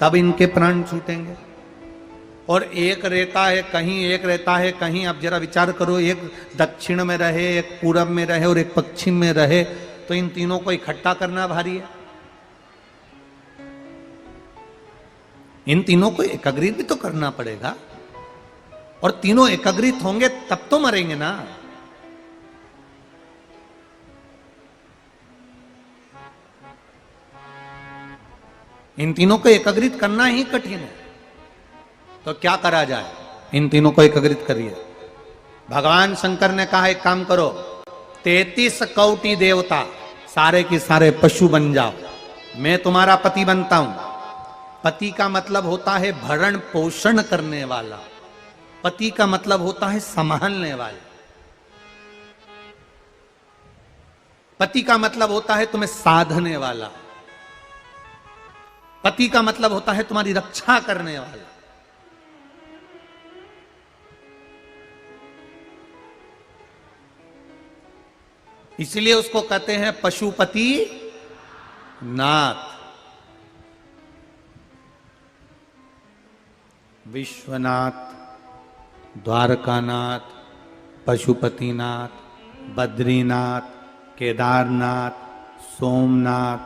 तब इनके प्राण छूटेंगे। और एक रहता है कहीं, एक रहता है कहीं। अब जरा विचार करो, एक दक्षिण में रहे, एक पूरब में रहे और एक पश्चिम में रहे, तो इन तीनों को इकट्ठा करना भारी है। इन तीनों को एकाग्रित भी तो करना पड़ेगा, और तीनों एकाग्रित होंगे तब तो मरेंगे ना। इन तीनों को एकाग्रित करना ही कठिन है, तो क्या करा जाए? इन तीनों को एकाग्रित करिए। भगवान शंकर ने कहा, एक काम करो, 33 कोटि देवता सारे के सारे पशु बन जाओ, मैं तुम्हारा पति बनता हूं। पति का मतलब होता है भरण पोषण करने वाला, पति का मतलब होता है संभालने वाला, पति का मतलब होता है तुम्हें साधने वाला, पति का मतलब होता है तुम्हारी रक्षा करने वाला। इसलिए उसको कहते हैं पशुपति नाथ। विश्वनाथ, द्वारकानाथ, पशुपतिनाथ, बद्रीनाथ, केदारनाथ, सोमनाथ।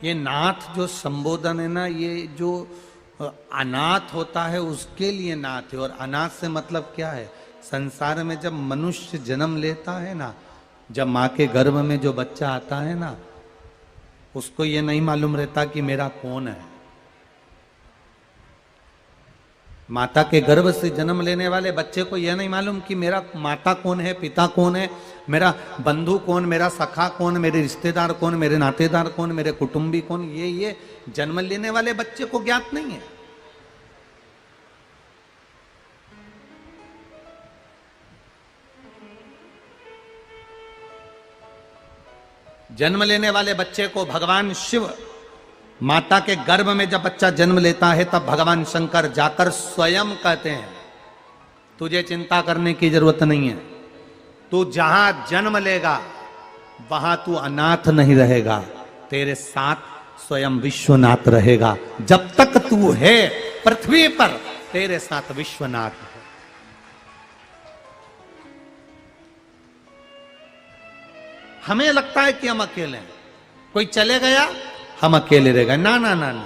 ये नाथ जो संबोधन है ना, ये जो अनाथ होता है उसके लिए नाथ है। और अनाथ से मतलब क्या है? संसार में जब मनुष्य जन्म लेता है ना, जब माँ के गर्भ में जो बच्चा आता है ना, उसको ये नहीं मालूम रहता कि मेरा कौन है। माता के गर्भ से जन्म लेने वाले बच्चे को यह नहीं मालूम कि मेरा माता कौन है, पिता कौन है, मेरा बंधु कौन, मेरा सखा कौन, मेरे रिश्तेदार कौन, मेरे नातेदार कौन, मेरे कुटुंबी कौन। ये जन्म लेने वाले बच्चे को ज्ञात नहीं है। जन्म लेने वाले बच्चे को भगवान शिव, माता के गर्भ में जब बच्चा जन्म लेता है तब भगवान शंकर जाकर स्वयं कहते हैं, तुझे चिंता करने की जरूरत नहीं है, तू जहां जन्म लेगा वहां तू अनाथ नहीं रहेगा, तेरे साथ स्वयं विश्वनाथ रहेगा। जब तक तू है पृथ्वी पर तेरे साथ विश्वनाथ है। हमें लगता है कि हम अकेले हैं, कोई चले गया हम अकेले रह गए। ना ना ना ना,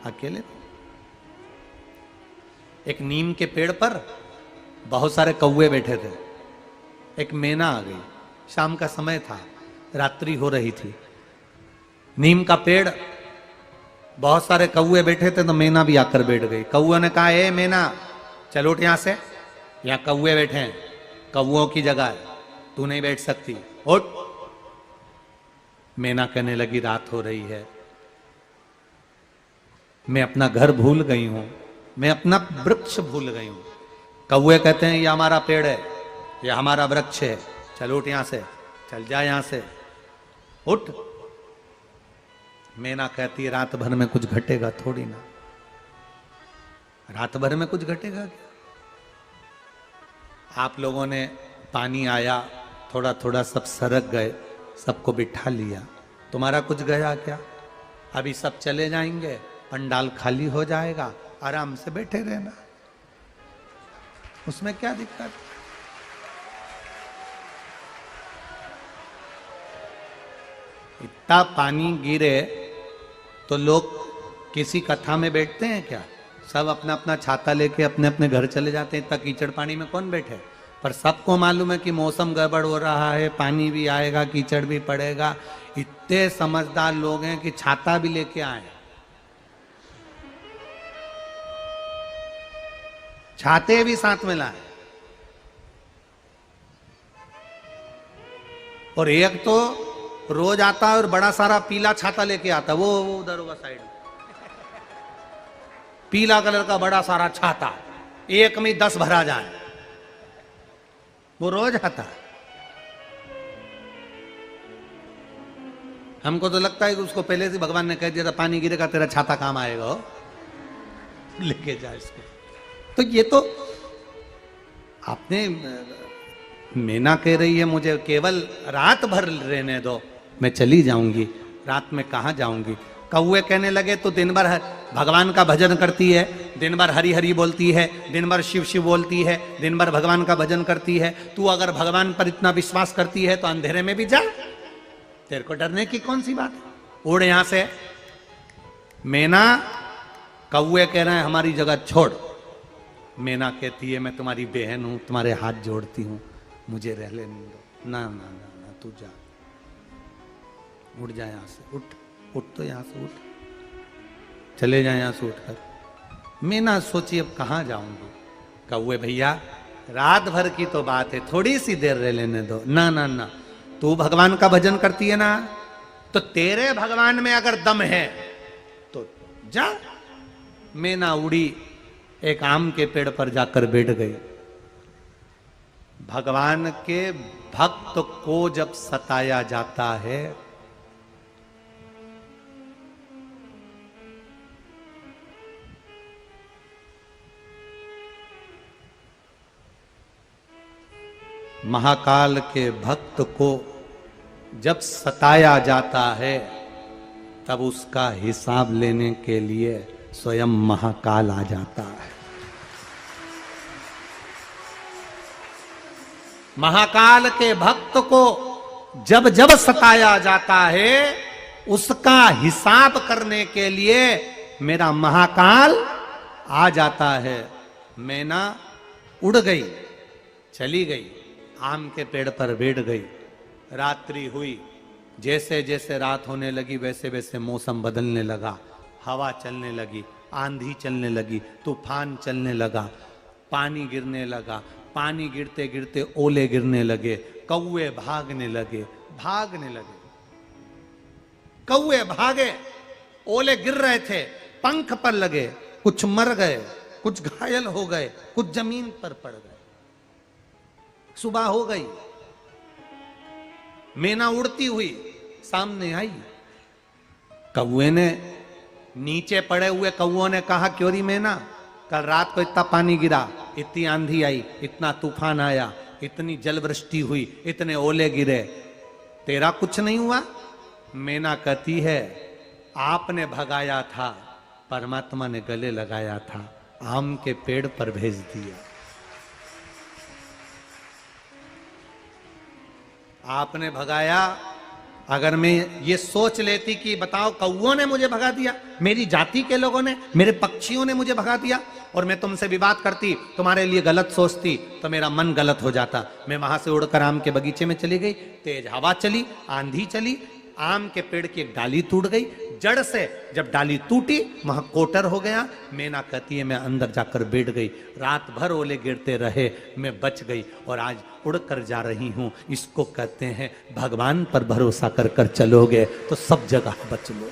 अकेले। एक नीम के पेड़ पर बहुत सारे कौवे बैठे थे। एक मैना आ गई, शाम का समय था, रात्रि हो रही थी। नीम का पेड़, बहुत सारे कौवे बैठे थे, तो मैना भी आकर बैठ गई। कौवे ने कहा, ए मैना चलो उठ यहां से, यहां कौवे बैठे हैं, कौवों की जगह है, तू नहीं बैठ सकती, उठ। मैना कहने लगी, रात हो रही है, मैं अपना घर भूल गई हूं, मैं अपना वृक्ष भूल गई हूं। कौवे कहते हैं, ये हमारा पेड़ है, ये हमारा वृक्ष है, चल उठ यहां से, चल जा यहां से, उठ। मैना कहती, रात भर में कुछ घटेगा थोड़ी ना। रात भर में कुछ घटेगा क्या? आप लोगों ने पानी आया, थोड़ा थोड़ा सब सरक गए, सबको बिठा लिया, तुम्हारा कुछ गया क्या? अभी सब चले जाएंगे, पंडाल खाली हो जाएगा, आराम से बैठे रहना, उसमें क्या दिक्कत? इतना पानी गिरे तो लोग किसी कथा में बैठते हैं क्या? सब अपना अपना छाता लेके अपने अपने घर चले जाते हैं। इतना कीचड़ पानी में कौन बैठे? पर सबको मालूम है कि मौसम गड़बड़ हो रहा है, पानी भी आएगा, कीचड़ भी पड़ेगा। इतने समझदार लोग हैं कि छाता भी लेके आए, छाते भी साथ में लाए। और एक तो रोज आता है और बड़ा सारा पीला छाता लेके आता है, वो उधर होगा साइड में, पीला कलर का बड़ा सारा छाता, एक में 10 भरा जाए, वो रोज आता है। हमको तो लगता है कि उसको पहले से भगवान ने कह दिया था पानी गिरेगा तेरा छाता काम आएगा, हो लेके जा इसको। तो ये तो आपने, मीना कह रही है मुझे केवल रात भर रहने दो, मैं चली जाऊंगी, रात में कहां जाऊंगी। कौवे कहने लगे तो दिन भर भगवान का भजन करती है, दिन भर हरि हरि बोलती है, दिन भर शिव शिव बोलती है, दिन भर भगवान का भजन करती है, तू अगर भगवान पर इतना विश्वास करती है तो अंधेरे में भी जा, तेरे को डरने की कौन सी बात है, उड़ यहां से। मैना, कौवे कह रहे हैं हमारी जगह छोड़। मैना कहती है मैं तुम्हारी बहन हूं, तुम्हारे हाथ जोड़ती हूं, मुझे रह लेने दो। ना ना ना ना, तू जा, उठ जा यहां से, उठ उठ तो यहां से उठ, चले जाए यहां से उठकर। मैना सोची अब कहां जाऊंगी। कौवे भैया रात भर की तो बात है, थोड़ी सी देर रह लेने दो। ना ना ना, तू भगवान का भजन करती है ना, तो तेरे भगवान में अगर दम है तो जा। मैना उड़ी, एक आम के पेड़ पर जाकर बैठ गई। भगवान के भक्त को जब सताया जाता है, महाकाल के भक्त को जब सताया जाता है, तब उसका हिसाब लेने के लिए स्वयं महाकाल आ जाता है। महाकाल के भक्त को जब जब सताया जाता है, उसका हिसाब करने के लिए मेरा महाकाल आ जाता है। मैना उड़ गई, चली गई, आम के पेड़ पर बैठ गई। रात्रि हुई, जैसे जैसे रात होने लगी वैसे वैसे मौसम बदलने लगा, हवा चलने लगी, आंधी चलने लगी, तूफान चलने लगा, पानी गिरने लगा। पानी गिरते गिरते ओले गिरने लगे, कौवे भागने लगे, भागने लगे। कौवे भागे, ओले गिर रहे थे, पंख पर लगे, कुछ मर गए, कुछ घायल हो गए, कुछ जमीन पर पड़ गए। सुबह हो गई, मैना उड़ती हुई सामने आई। कौवे ने, नीचे पड़े हुए कौओं ने कहा क्यों री मैना, कल रात को इतना पानी गिरा, इतनी आंधी आई, इतना तूफान आया, इतनी जलवृष्टि हुई, इतने ओले गिरे, तेरा कुछ नहीं हुआ? मैना कहती है आपने भगाया था, परमात्मा ने गले लगाया था, आम के पेड़ पर भेज दिया। आपने भगाया। अगर मैं ये सोच लेती कि बताओ कौओं ने मुझे भगा दिया, मेरी जाति के लोगों ने, मेरे पक्षियों ने मुझे भगा दिया, और मैं तुमसे भी बात करती, तुम्हारे लिए गलत सोचती, तो मेरा मन गलत हो जाता। मैं वहां से उड़कर आम के बगीचे में चली गई, तेज हवा चली, आंधी चली, आम के पेड़ की एक डाली टूट गई, जड़ से जब डाली टूटी वहां कोटर हो गया। मैना कहती है मैं अंदर जाकर बैठ गई, रात भर ओले गिरते रहे, मैं बच गई और आज उड़कर जा रही हूं। इसको कहते हैं भगवान पर भरोसा कर कर चलोगे तो सब जगह बच लो।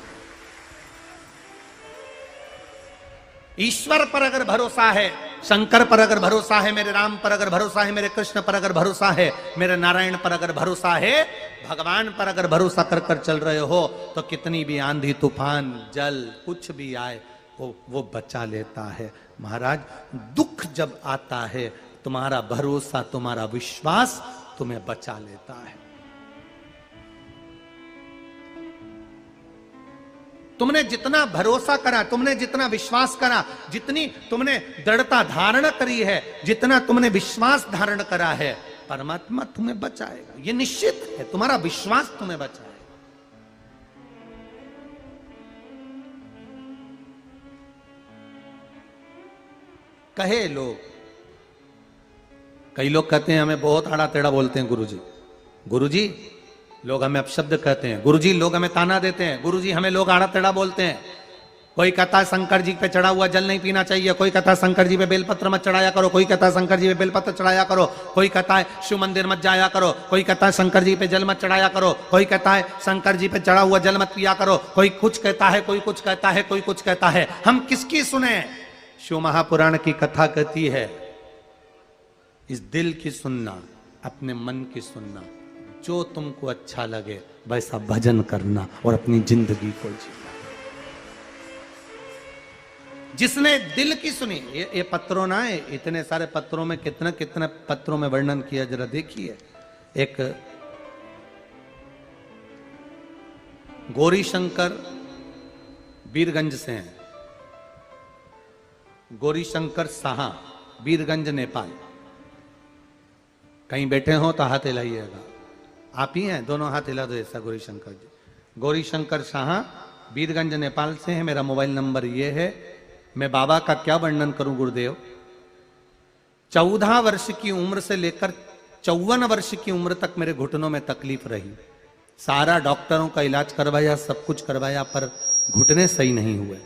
ईश्वर पर अगर भरोसा है, शंकर पर अगर भरोसा है, मेरे राम पर अगर भरोसा है, मेरे कृष्ण पर अगर भरोसा है, मेरे नारायण पर अगर भरोसा है, भगवान पर अगर भरोसा कर कर चल रहे हो, तो कितनी भी आंधी तूफान जल कुछ भी आए को वो बचा लेता है। महाराज, दुख जब आता है तुम्हारा भरोसा, तुम्हारा विश्वास तुम्हें बचा लेता है। तुमने जितना भरोसा करा, तुमने जितना विश्वास करा, जितनी तुमने दृढ़ता धारण करी है, जितना तुमने विश्वास धारण करा है, परमात्मा तुम्हें बचाएगा। ये निश्चित है, तुम्हारा विश्वास तुम्हें बचाएगा। कहे लोग, कई लोग कहते हैं हमें बहुत आड़ा टेढ़ा बोलते हैं गुरुजी। गुरुजी, लोग हमें अपशब्द कहते हैं। गुरुजी, लोग हमें ताना देते हैं। गुरुजी, हमें लोग आड़ा टेढ़ा बोलते हैं। कोई कहता है शंकर जी पे चढ़ा हुआ जल नहीं पीना चाहिए, कोई कहता है शंकर जी पे बेलपत्र मत चढ़ाया करो, कोई कहता है शंकर जी पे बेलपत्र चढ़ाया करो, कोई कहता है शिव मंदिर मत जाया करो, कोई कहता है शंकर जी पे जल मत चढ़ाया करो, कोई कहता है शंकर जी पे चढ़ा हुआ जल मत पिया करो, कोई कुछ कहता है, कोई कुछ कहता है, कोई कुछ कहता है। हम किसकी सुने? शिव महापुराण की कथा कहती है, इस दिल की सुनना, अपने मन की सुनना, जो तुमको अच्छा लगे वैसा भजन करना और अपनी जिंदगी को जीना। जिसने दिल की सुनी, ये पत्रों ना है, इतने सारे पत्रों में कितने कितने पत्रों में वर्णन किया, जरा देखिए। एक गौरी शंकर वीरगंज से हैं, गौरी शंकर साहा, वीरगंज नेपाल। कहीं बैठे हो तो हाथ हिलाइएगा। आप ही हैं, दोनों हाथ हिला दो ऐसा। गौरी शंकर जी, गौरी शंकर साहा, वीरगंज नेपाल से है। मेरा मोबाइल नंबर ये है। मैं बाबा का क्या वर्णन करूं गुरुदेव। 14 वर्ष की उम्र से लेकर 54 वर्ष की उम्र तक मेरे घुटनों में तकलीफ रही। सारा डॉक्टरों का इलाज करवाया, सब कुछ करवाया, पर घुटने सही नहीं हुए।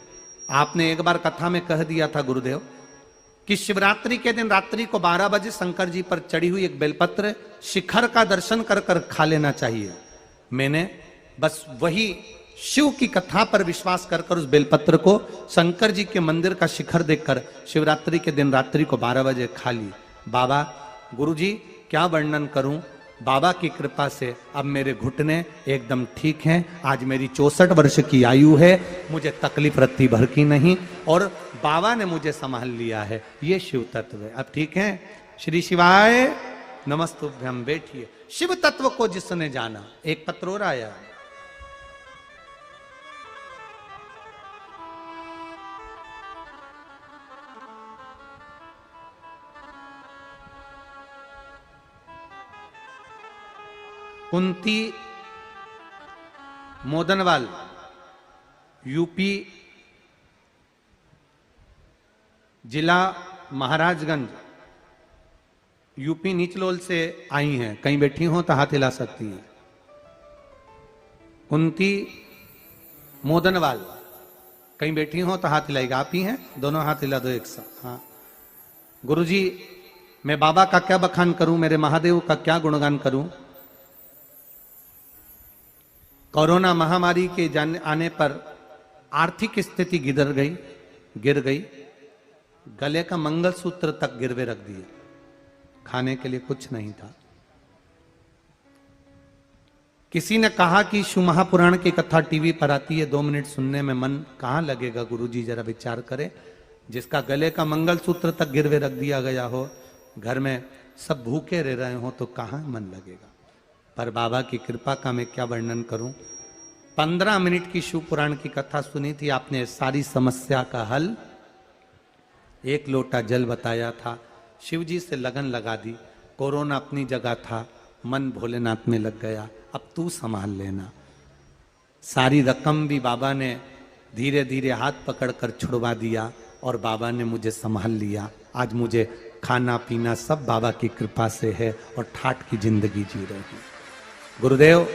आपने एक बार कथा में कह दिया था गुरुदेव कि शिवरात्रि के दिन रात्रि को 12 बजे शंकर जी पर चढ़ी हुई एक बेलपत्र शिखर का दर्शन कर कर खा लेना चाहिए। मैंने बस वही शिव की कथा पर विश्वास कर कर उस बेलपत्र को शंकर जी के मंदिर का शिखर देखकर शिवरात्रि के दिन रात्रि को 12 बजे खा ली। बाबा, गुरुजी, क्या वर्णन करूं। बाबा की कृपा से अब मेरे घुटने एकदम ठीक हैं। आज मेरी 64 वर्ष की आयु है, मुझे तकलीफ रत्ती भर की नहीं, और बाबा ने मुझे संभाल लिया है। ये शिव तत्व है। अब ठीक है। श्री शिवाय नमस्तुभ्यम। बैठिए। शिव तत्व को जिसने जाना, एक पत्र और आया। कुंती मोदनवाल, यूपी, जिला महाराजगंज, यूपी निचलोल से आई हैं। कहीं बैठी हो तो हाथ हिला सकती हैं। कुंती मोदनवाल, कहीं बैठी हो तो हाथ हिलाएगा। आप ही हैं, दोनों हाथ हिला दो एक साथ। हाँ गुरुजी, मैं बाबा का क्या बखान करूं, मेरे महादेव का क्या गुणगान करूं। कोरोना महामारी के आने पर आर्थिक स्थिति गिर गई। गले का मंगलसूत्र तक गिरवे रख दिए। खाने के लिए कुछ नहीं था। किसी ने कहा कि शिव महापुराण की कथा टीवी पर आती है, 2 मिनट सुनने में मन कहां लगेगा। गुरुजी जरा विचार करें। जिसका गले का मंगलसूत्र तक गिरवे रख दिया गया हो, घर में सब भूखे रह रहे हो, तो कहां मन लगेगा। पर बाबा की कृपा का मैं क्या वर्णन करूं। 15 मिनट की शिव पुराण की कथा सुनी थी आपने, सारी समस्या का हल। 1 लोटा जल बताया था, शिव जी से लगन लगा दी। कोरोना अपनी जगह था, मन भोलेनाथ में लग गया। अब तू संभाल लेना। सारी रकम भी बाबा ने धीरे धीरे हाथ पकड़कर छुड़वा दिया और बाबा ने मुझे संभाल लिया। आज मुझे खाना पीना सब बाबा की कृपा से है और ठाठ की जिंदगी जी रही हूं। गुरुदेव,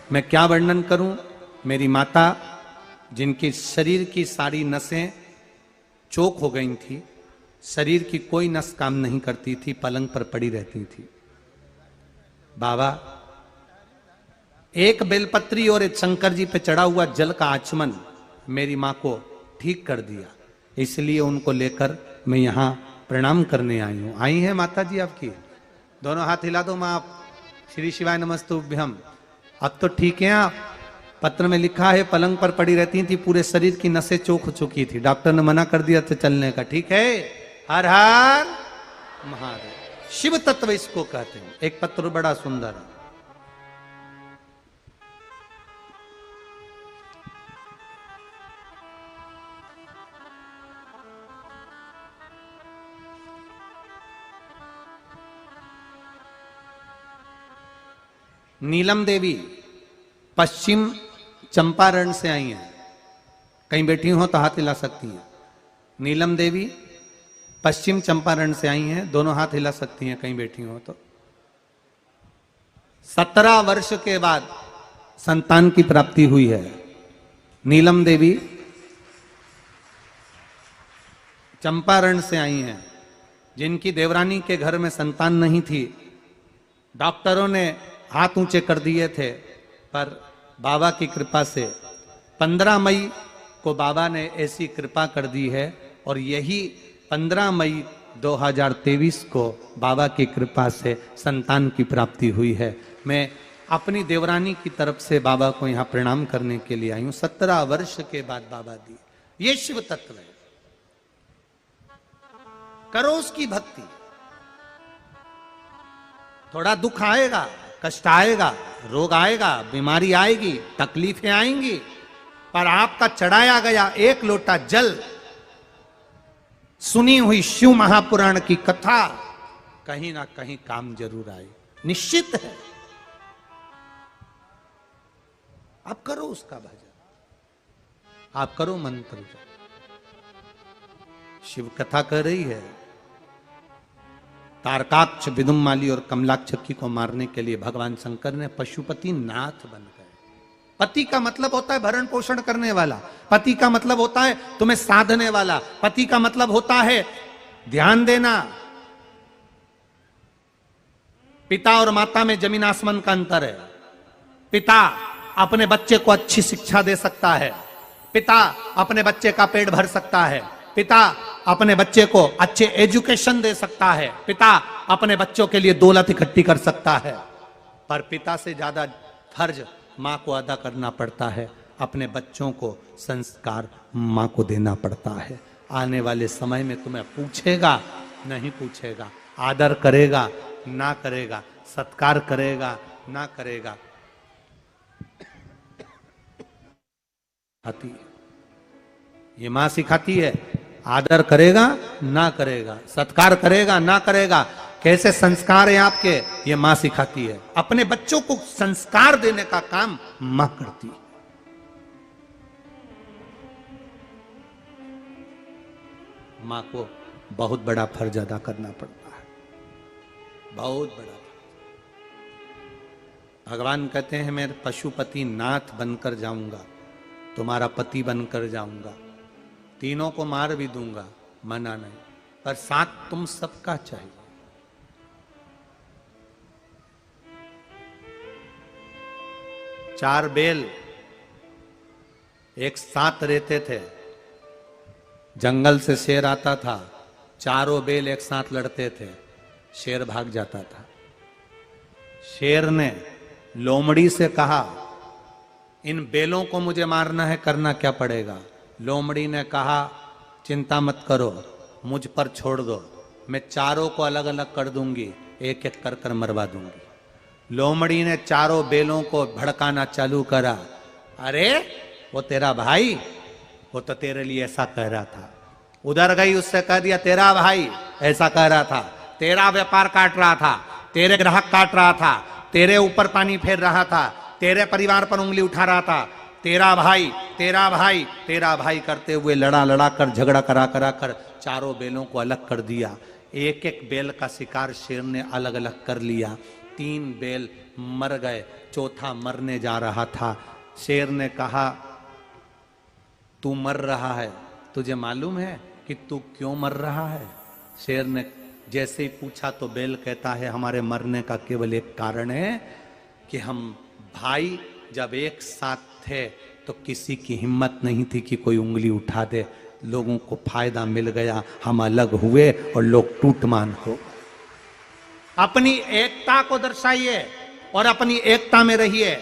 मैं क्या वर्णन करूं। मेरी माता, जिनकी शरीर की सारी नसें चोक हो गई थी, शरीर की कोई नस काम नहीं करती थी, पलंग पर पड़ी रहती थी। बाबा एक बेलपत्री और एक शंकर जी पे चढ़ा हुआ जल का आचमन मेरी मां को ठीक कर दिया। इसलिए उनको लेकर मैं यहां प्रणाम करने आई हूं। आई हैं माता जी आपकी, दोनों हाथ हिला दो मां। श्री शिवाय नमस्तुभ्यम। अब तो ठीक है आप। पत्र में लिखा है पलंग पर पड़ी रहती थी, पूरे शरीर की नसें चौंक चुकी थी, डॉक्टर ने मना कर दिया था चलने का। ठीक है, हर हर महादेव। शिव तत्व इसको कहते हैं। एक पत्र बड़ा सुंदर है। नीलम देवी पश्चिम चंपारण से आई हैं। कहीं बैठी हो तो हाथ हिला सकती हैं। नीलम देवी पश्चिम चंपारण से आई हैं, दोनों हाथ हिला सकती हैं कहीं बैठी हो तो। 17 वर्ष के बाद संतान की प्राप्ति हुई है। नीलम देवी चंपारण से आई हैं, जिनकी देवरानी के घर में संतान नहीं थी। डॉक्टरों ने हाथ ऊंचे कर दिए थे, पर बाबा की कृपा से 15 मई को बाबा ने ऐसी कृपा कर दी है, और यही 15 मई 2023 को बाबा की कृपा से संतान की प्राप्ति हुई है। मैं अपनी देवरानी की तरफ से बाबा को यहां प्रणाम करने के लिए आई हूं। 17 वर्ष के बाद बाबा दिए। ये शिव तत्व है। करो उसकी भक्ति। थोड़ा दुख आएगा, कष्ट आएगा, रोग आएगा, बीमारी आएगी, तकलीफें आएंगी, पर आपका चढ़ाया गया एक लोटा जल, सुनी हुई शिव महापुराण की कथा कहीं ना कहीं काम जरूर आए, निश्चित है। आप करो उसका भजन, आप करो मंत्र जप। शिव कथा कर रही है। तारकाक्ष, विदुमाली और कमलाक्षकी को मारने के लिए भगवान शंकर ने पशुपति नाथ बन गए। पति का मतलब होता है भरण पोषण करने वाला। पति का मतलब होता है तुम्हें साधने वाला। पति का मतलब होता है ध्यान देना। पिता और माता में जमीन आसमान का अंतर है। पिता अपने बच्चे को अच्छी शिक्षा दे सकता है। पिता अपने बच्चे का पेट भर सकता है। पिता अपने बच्चे को अच्छे एजुकेशन दे सकता है। पिता अपने बच्चों के लिए दौलत इकट्ठी कर सकता है। पर पिता से ज्यादा फर्ज मां को अदा करना पड़ता है। अपने बच्चों को संस्कार मां को देना पड़ता है। आने वाले समय में तुम्हें पूछेगा, नहीं पूछेगा, आदर करेगा ना करेगा, सत्कार करेगा ना करेगा, आती है। ये मां सिखाती है। आदर करेगा ना करेगा, सत्कार करेगा ना करेगा, कैसे संस्कार है आपके, ये मां सिखाती है। अपने बच्चों को संस्कार देने का काम मां करती है। मां को बहुत बड़ा फर्ज अदा करना पड़ता है, बहुत बड़ा। भगवान कहते हैं मैं पशुपति नाथ बनकर जाऊंगा, तुम्हारा पति बनकर जाऊंगा, तीनों को मार भी दूंगा, मना नहीं, पर साथ तुम सबका चाहिए। चार बेल एक साथ रहते थे। जंगल से शेर आता था, चारों बेल एक साथ लड़ते थे, शेर भाग जाता था। शेर ने लोमड़ी से कहा इन बेलों को मुझे मारना है, करना क्या पड़ेगा? लोमड़ी ने कहा चिंता मत करो, मुझ पर छोड़ दो, मैं चारों को अलग अलग कर दूंगी, एक एक कर कर मरवा दूंगी। लोमड़ी ने चारों बेलों को भड़काना चालू करा, अरे वो तेरा भाई, वो तो तेरे लिए ऐसा कह रहा था। उधर गई, उससे कह दिया तेरा भाई ऐसा कह रहा था, तेरा व्यापार काट रहा था, तेरे ग्राहक काट रहा था, तेरे ऊपर पानी फेर रहा था, तेरे परिवार पर उंगली उठा रहा था, तेरा भाई तेरा भाई तेरा भाई करते हुए लड़ा लड़ा कर झगड़ा करा करा कर चारों बेलों को अलग कर दिया। एक एक बेल का शिकार शेर ने अलग अलग कर लिया। 3 बेल मर गए, चौथा मरने जा रहा था। शेर ने कहा तू मर रहा है, तुझे मालूम है कि तू क्यों मर रहा है? शेर ने जैसे ही पूछा तो बेल कहता है हमारे मरने का केवल एक कारण है कि हम भाई जब एक साथ थे तो किसी की हिम्मत नहीं थी कि कोई उंगली उठा दे, लोगों को फायदा मिल गया, हम अलग हुए और लोग टूटमान हो। अपनी एकता को दर्शाइए और अपनी एकता में रहिए।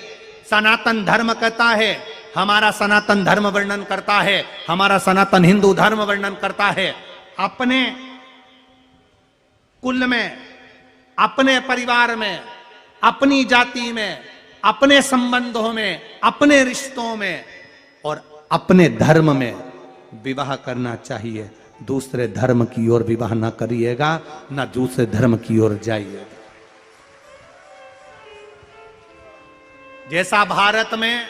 सनातन धर्म कहता है, हमारा सनातन धर्म वर्णन करता है, हमारा सनातन हिंदू धर्म वर्णन करता है अपने कुल में, अपने परिवार में, अपनी जाति में, अपने संबंधों में, अपने रिश्तों में और अपने धर्म में विवाह करना चाहिए। दूसरे धर्म की ओर विवाह ना करिएगा, ना दूसरे धर्म की ओर जाइएगा। जैसा भारत में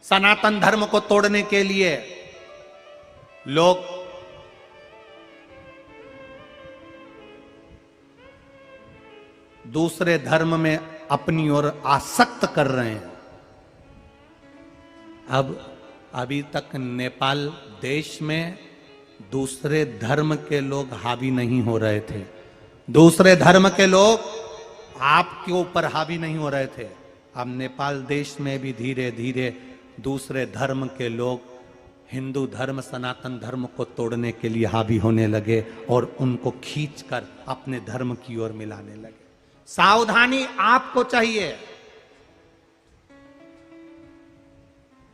सनातन धर्म को तोड़ने के लिए लोग दूसरे धर्म में अपनी ओर आसक्त कर रहे हैं, अब अभी तक नेपाल देश में दूसरे धर्म के लोग हावी नहीं हो रहे थे। दूसरे धर्म के लोग आपके ऊपर हावी नहीं हो रहे थे। अब नेपाल देश में भी धीरे धीरे दूसरे धर्म के लोग हिंदू धर्म, सनातन धर्म को तोड़ने के लिए हावी होने लगे और उनको खींचकर अपने धर्म की ओर मिलाने लगे। सावधानी आपको चाहिए।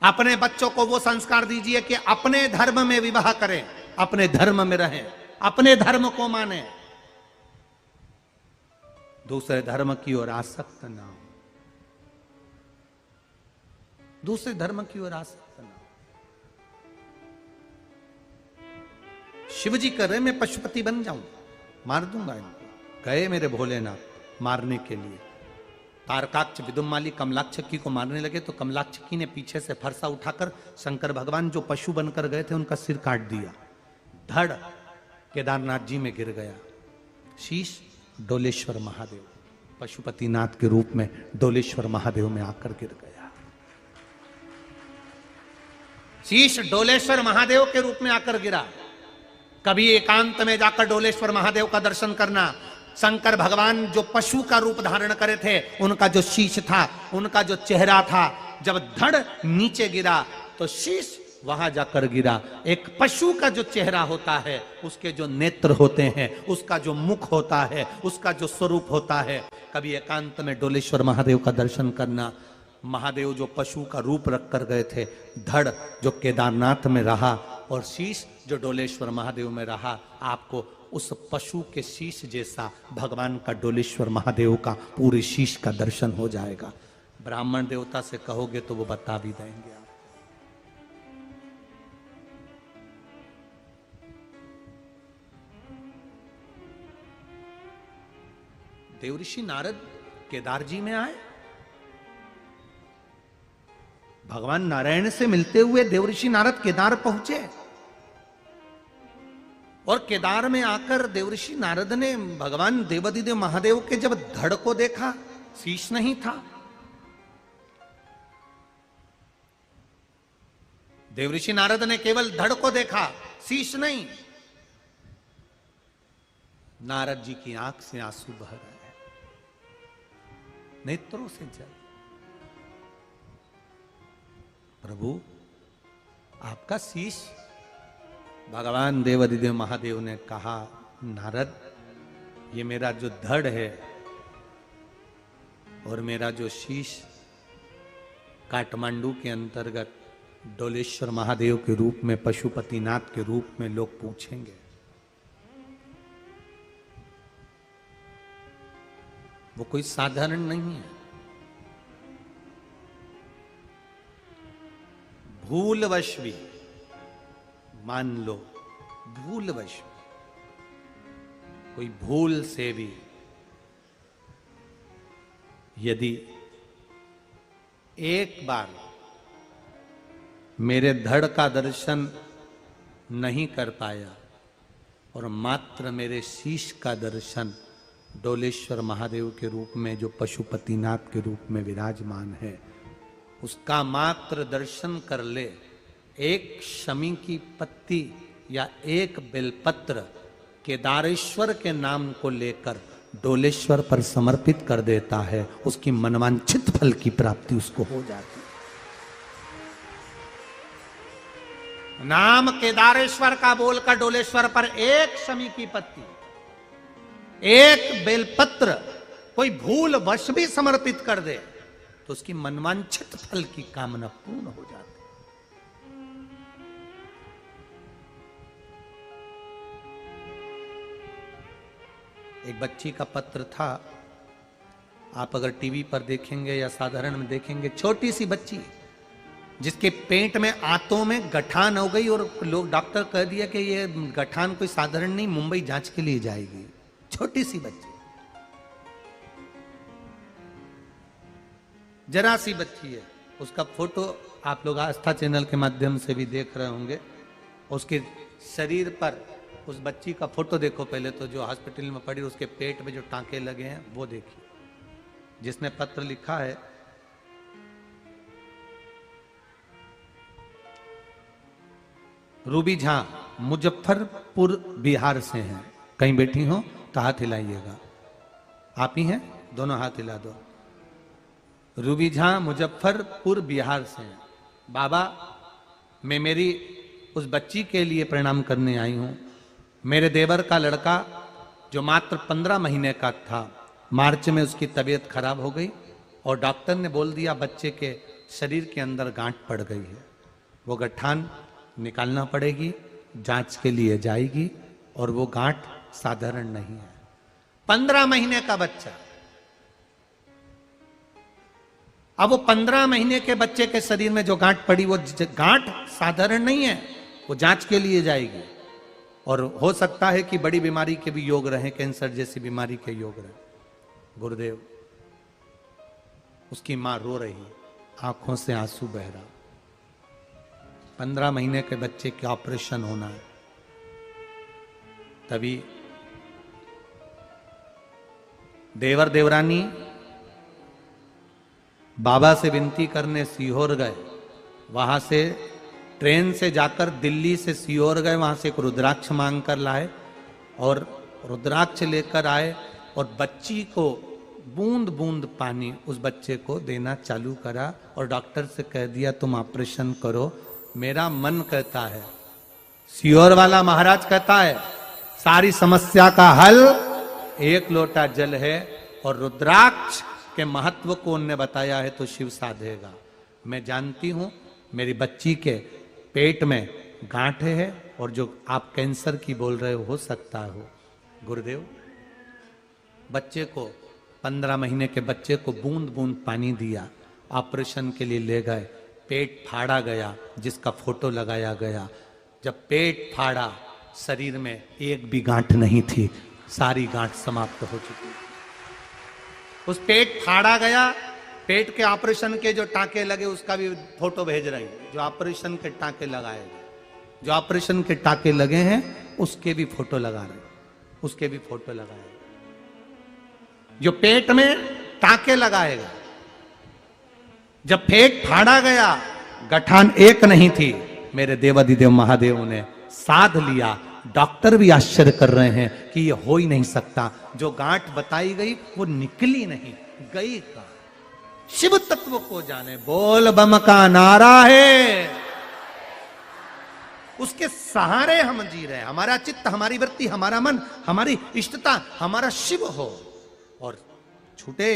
अपने बच्चों को वो संस्कार दीजिए कि अपने धर्म में विवाह करें, अपने धर्म में रहें, अपने धर्म को माने, दूसरे धर्म की ओर आसक्त ना हो, दूसरे धर्म की ओर आसक्त ना हो। शिव जी कर रहे मैं पशुपति बन जाऊं, मार दूंगा इनको। गए मेरे भोलेनाथ मारने के लिए, तारकाक्ष विदुमाली कमलाक्षकी को मारने लगे तो कमलाक्षकी ने पीछे से फरसा उठाकर शंकर भगवान जो पशु बनकर गए थे उनका सिर काट दिया। धड़ केदारनाथ जी में गिर गया। शीश डोलेश्वर महादेव, पशुपतिनाथ के रूप में डोलेश्वर महादेव में आकर गिर गया। शीश डोलेश्वर महादेव के रूप में आकर गिरा। कभी एकांत में जाकर डोलेश्वर महादेव का दर्शन करना। शंकर भगवान जो पशु का रूप धारण करे थे, उनका जो शीश था, उनका जो चेहरा था, जब धड़ नीचे गिरा तो शीश वहां जाकर गिरा। एक पशु का जो चेहरा होता है, उसके जो नेत्र होते हैं, उसका जो मुख होता है, उसका जो स्वरूप होता है, कभी एकांत में डोलेश्वर महादेव का दर्शन करना। महादेव जो पशु का रूप रख कर गए थे, धड़ जो केदारनाथ में रहा और शीश जो डोलेश्वर महादेव में रहा, आपको उस पशु के शीश जैसा भगवान का डोलेश्वर महादेव का पूरे शीश का दर्शन हो जाएगा। ब्राह्मण देवता से कहोगे तो वो बता भी देंगे। आप देवऋषि नारद केदार जी में आए, भगवान नारायण से मिलते हुए देवऋषि नारद केदार पहुंचे और केदार में आकर देवऋषि नारद ने भगवान देवाधिदेव महादेव के जब धड़ को देखा, शीश नहीं था। देवऋषि नारद ने केवल धड़ को देखा, शीश नहीं। नारद जी की आंख से आंसू बह रहे हैं, नेत्रों से जल। प्रभु आपका शीश। भगवान देवाधिदेव महादेव ने कहा, नारद ये मेरा जो धड़ है और मेरा जो शीश काठमांडू के अंतर्गत डोलेश्वर महादेव के रूप में, पशुपतिनाथ के रूप में लोग पूछेंगे। वो कोई साधारण नहीं है। भूलवश भी, मान लो भूलवश, कोई भूल से भी यदि एक बार मेरे धड़ का दर्शन नहीं कर पाया और मात्र मेरे शीश का दर्शन डोलेश्वर महादेव के रूप में जो पशुपतिनाथ के रूप में विराजमान है, उसका मात्र दर्शन कर ले, एक शमी की पत्ती या एक बेलपत्र केदारेश्वर के नाम को लेकर डोलेश्वर पर समर्पित कर देता है, उसकी मनवांछित फल की प्राप्ति उसको हो जाती है। नाम केदारेश्वर का बोलकर डोलेश्वर पर एक शमी की पत्ती, एक बेलपत्र कोई भूल वश भी समर्पित कर दे तो उसकी मनवांछित फल की कामना पूर्ण हो जाती। एक बच्ची का पत्र था, आप अगर टीवी पर देखेंगे या साधारण में देखेंगे, छोटी सी बच्ची जिसके पेट में आंतों में गठान हो गई और लोग डॉक्टर कह दिया कि ये गठान कोई साधारण नहीं, मुंबई जांच के लिए जाएगी। छोटी सी बच्ची, जरा सी बच्ची है। उसका फोटो आप लोग आस्था चैनल के माध्यम से भी देख रहे होंगे। उसके शरीर पर उस बच्ची का फोटो देखो पहले तो, जो हॉस्पिटल में पड़ी, उसके पेट में जो टांके लगे हैं वो देखिए। जिसने पत्र लिखा है, रूबी झा मुजफ्फरपुर बिहार से हैं। कहीं बैठी हो तो हाथ हिलाइएगा। आप ही हैं? दोनों हाथ हिला दो। रूबी झा मुजफ्फरपुर बिहार से हैं। बाबा, मैं मेरी उस बच्ची के लिए प्रणाम करने आई हूं। मेरे देवर का लड़का जो मात्र 15 महीने का था, मार्च में उसकी तबीयत खराब हो गई और डॉक्टर ने बोल दिया बच्चे के शरीर के अंदर गांठ पड़ गई है, वो गठान निकालना पड़ेगी, जांच के लिए जाएगी और वो गांठ साधारण नहीं है। 15 महीने का बच्चा। अब वो 15 महीने के बच्चे के शरीर में जो गांठ पड़ी, वो गांठ साधारण नहीं है, वो जांच के लिए जाएगी। और हो सकता है कि बड़ी बीमारी के भी योग रहे, कैंसर जैसी बीमारी के योग रहे। गुरुदेव, उसकी मां रो रही, आंखों से आंसू बह रहा। 15 महीने के बच्चे का ऑपरेशन होना है। तभी देवर देवरानी बाबा से विनती करने सीहोर गए। वहां से ट्रेन से जाकर दिल्ली से सीहोर गए, वहां से एक रुद्राक्ष मांग कर लाए और रुद्राक्ष लेकर आए और बच्ची को बूंद बूंद पानी उस बच्चे को देना चालू करा और डॉक्टर से कह दिया तुम ऑपरेशन करो। मेरा मन कहता है, सीहोर वाला महाराज कहता है, सारी समस्या का हल एक लोटा जल है और रुद्राक्ष के महत्व को उनने बताया है तो शिव साधेगा। मैं जानती हूं मेरी बच्ची के पेट में गांठ है और जो आप कैंसर की बोल रहे हो सकता हो। गुरुदेव, बच्चे को 15 महीने के बच्चे को बूंद बूंद पानी दिया, ऑपरेशन के लिए ले गए, पेट फाड़ा गया जिसका फोटो लगाया गया। जब पेट फाड़ा, शरीर में एक भी गांठ नहीं थी, सारी गांठ समाप्त हो चुकी। उस पेट फाड़ा गया, पेट के ऑपरेशन के जो टांके लगे उसका भी फोटो भेज रही है। जो ऑपरेशन के टांके लगाए गए, जो ऑपरेशन के टांके लगे हैं उसके भी फोटो लगा रहे, उसके भी फोटो लगाए। जो पेट में टांके लगाएगा, जब पेट फाड़ा गया, गठान एक नहीं थी, मेरे देवाधिदेव महादेव ने साध लिया। डॉक्टर भी आश्चर्य कर रहे हैं कि ये हो ही नहीं सकता। जो गांठ बताई गई वो निकली नहीं, गई कहां? शिव तत्व को जाने, बोल बम का नारा है, उसके सहारे हम जी रहे हैं। हमारा चित्त, हमारी वृत्ति, हमारा मन, हमारी इष्टता, हमारा शिव हो और छूटे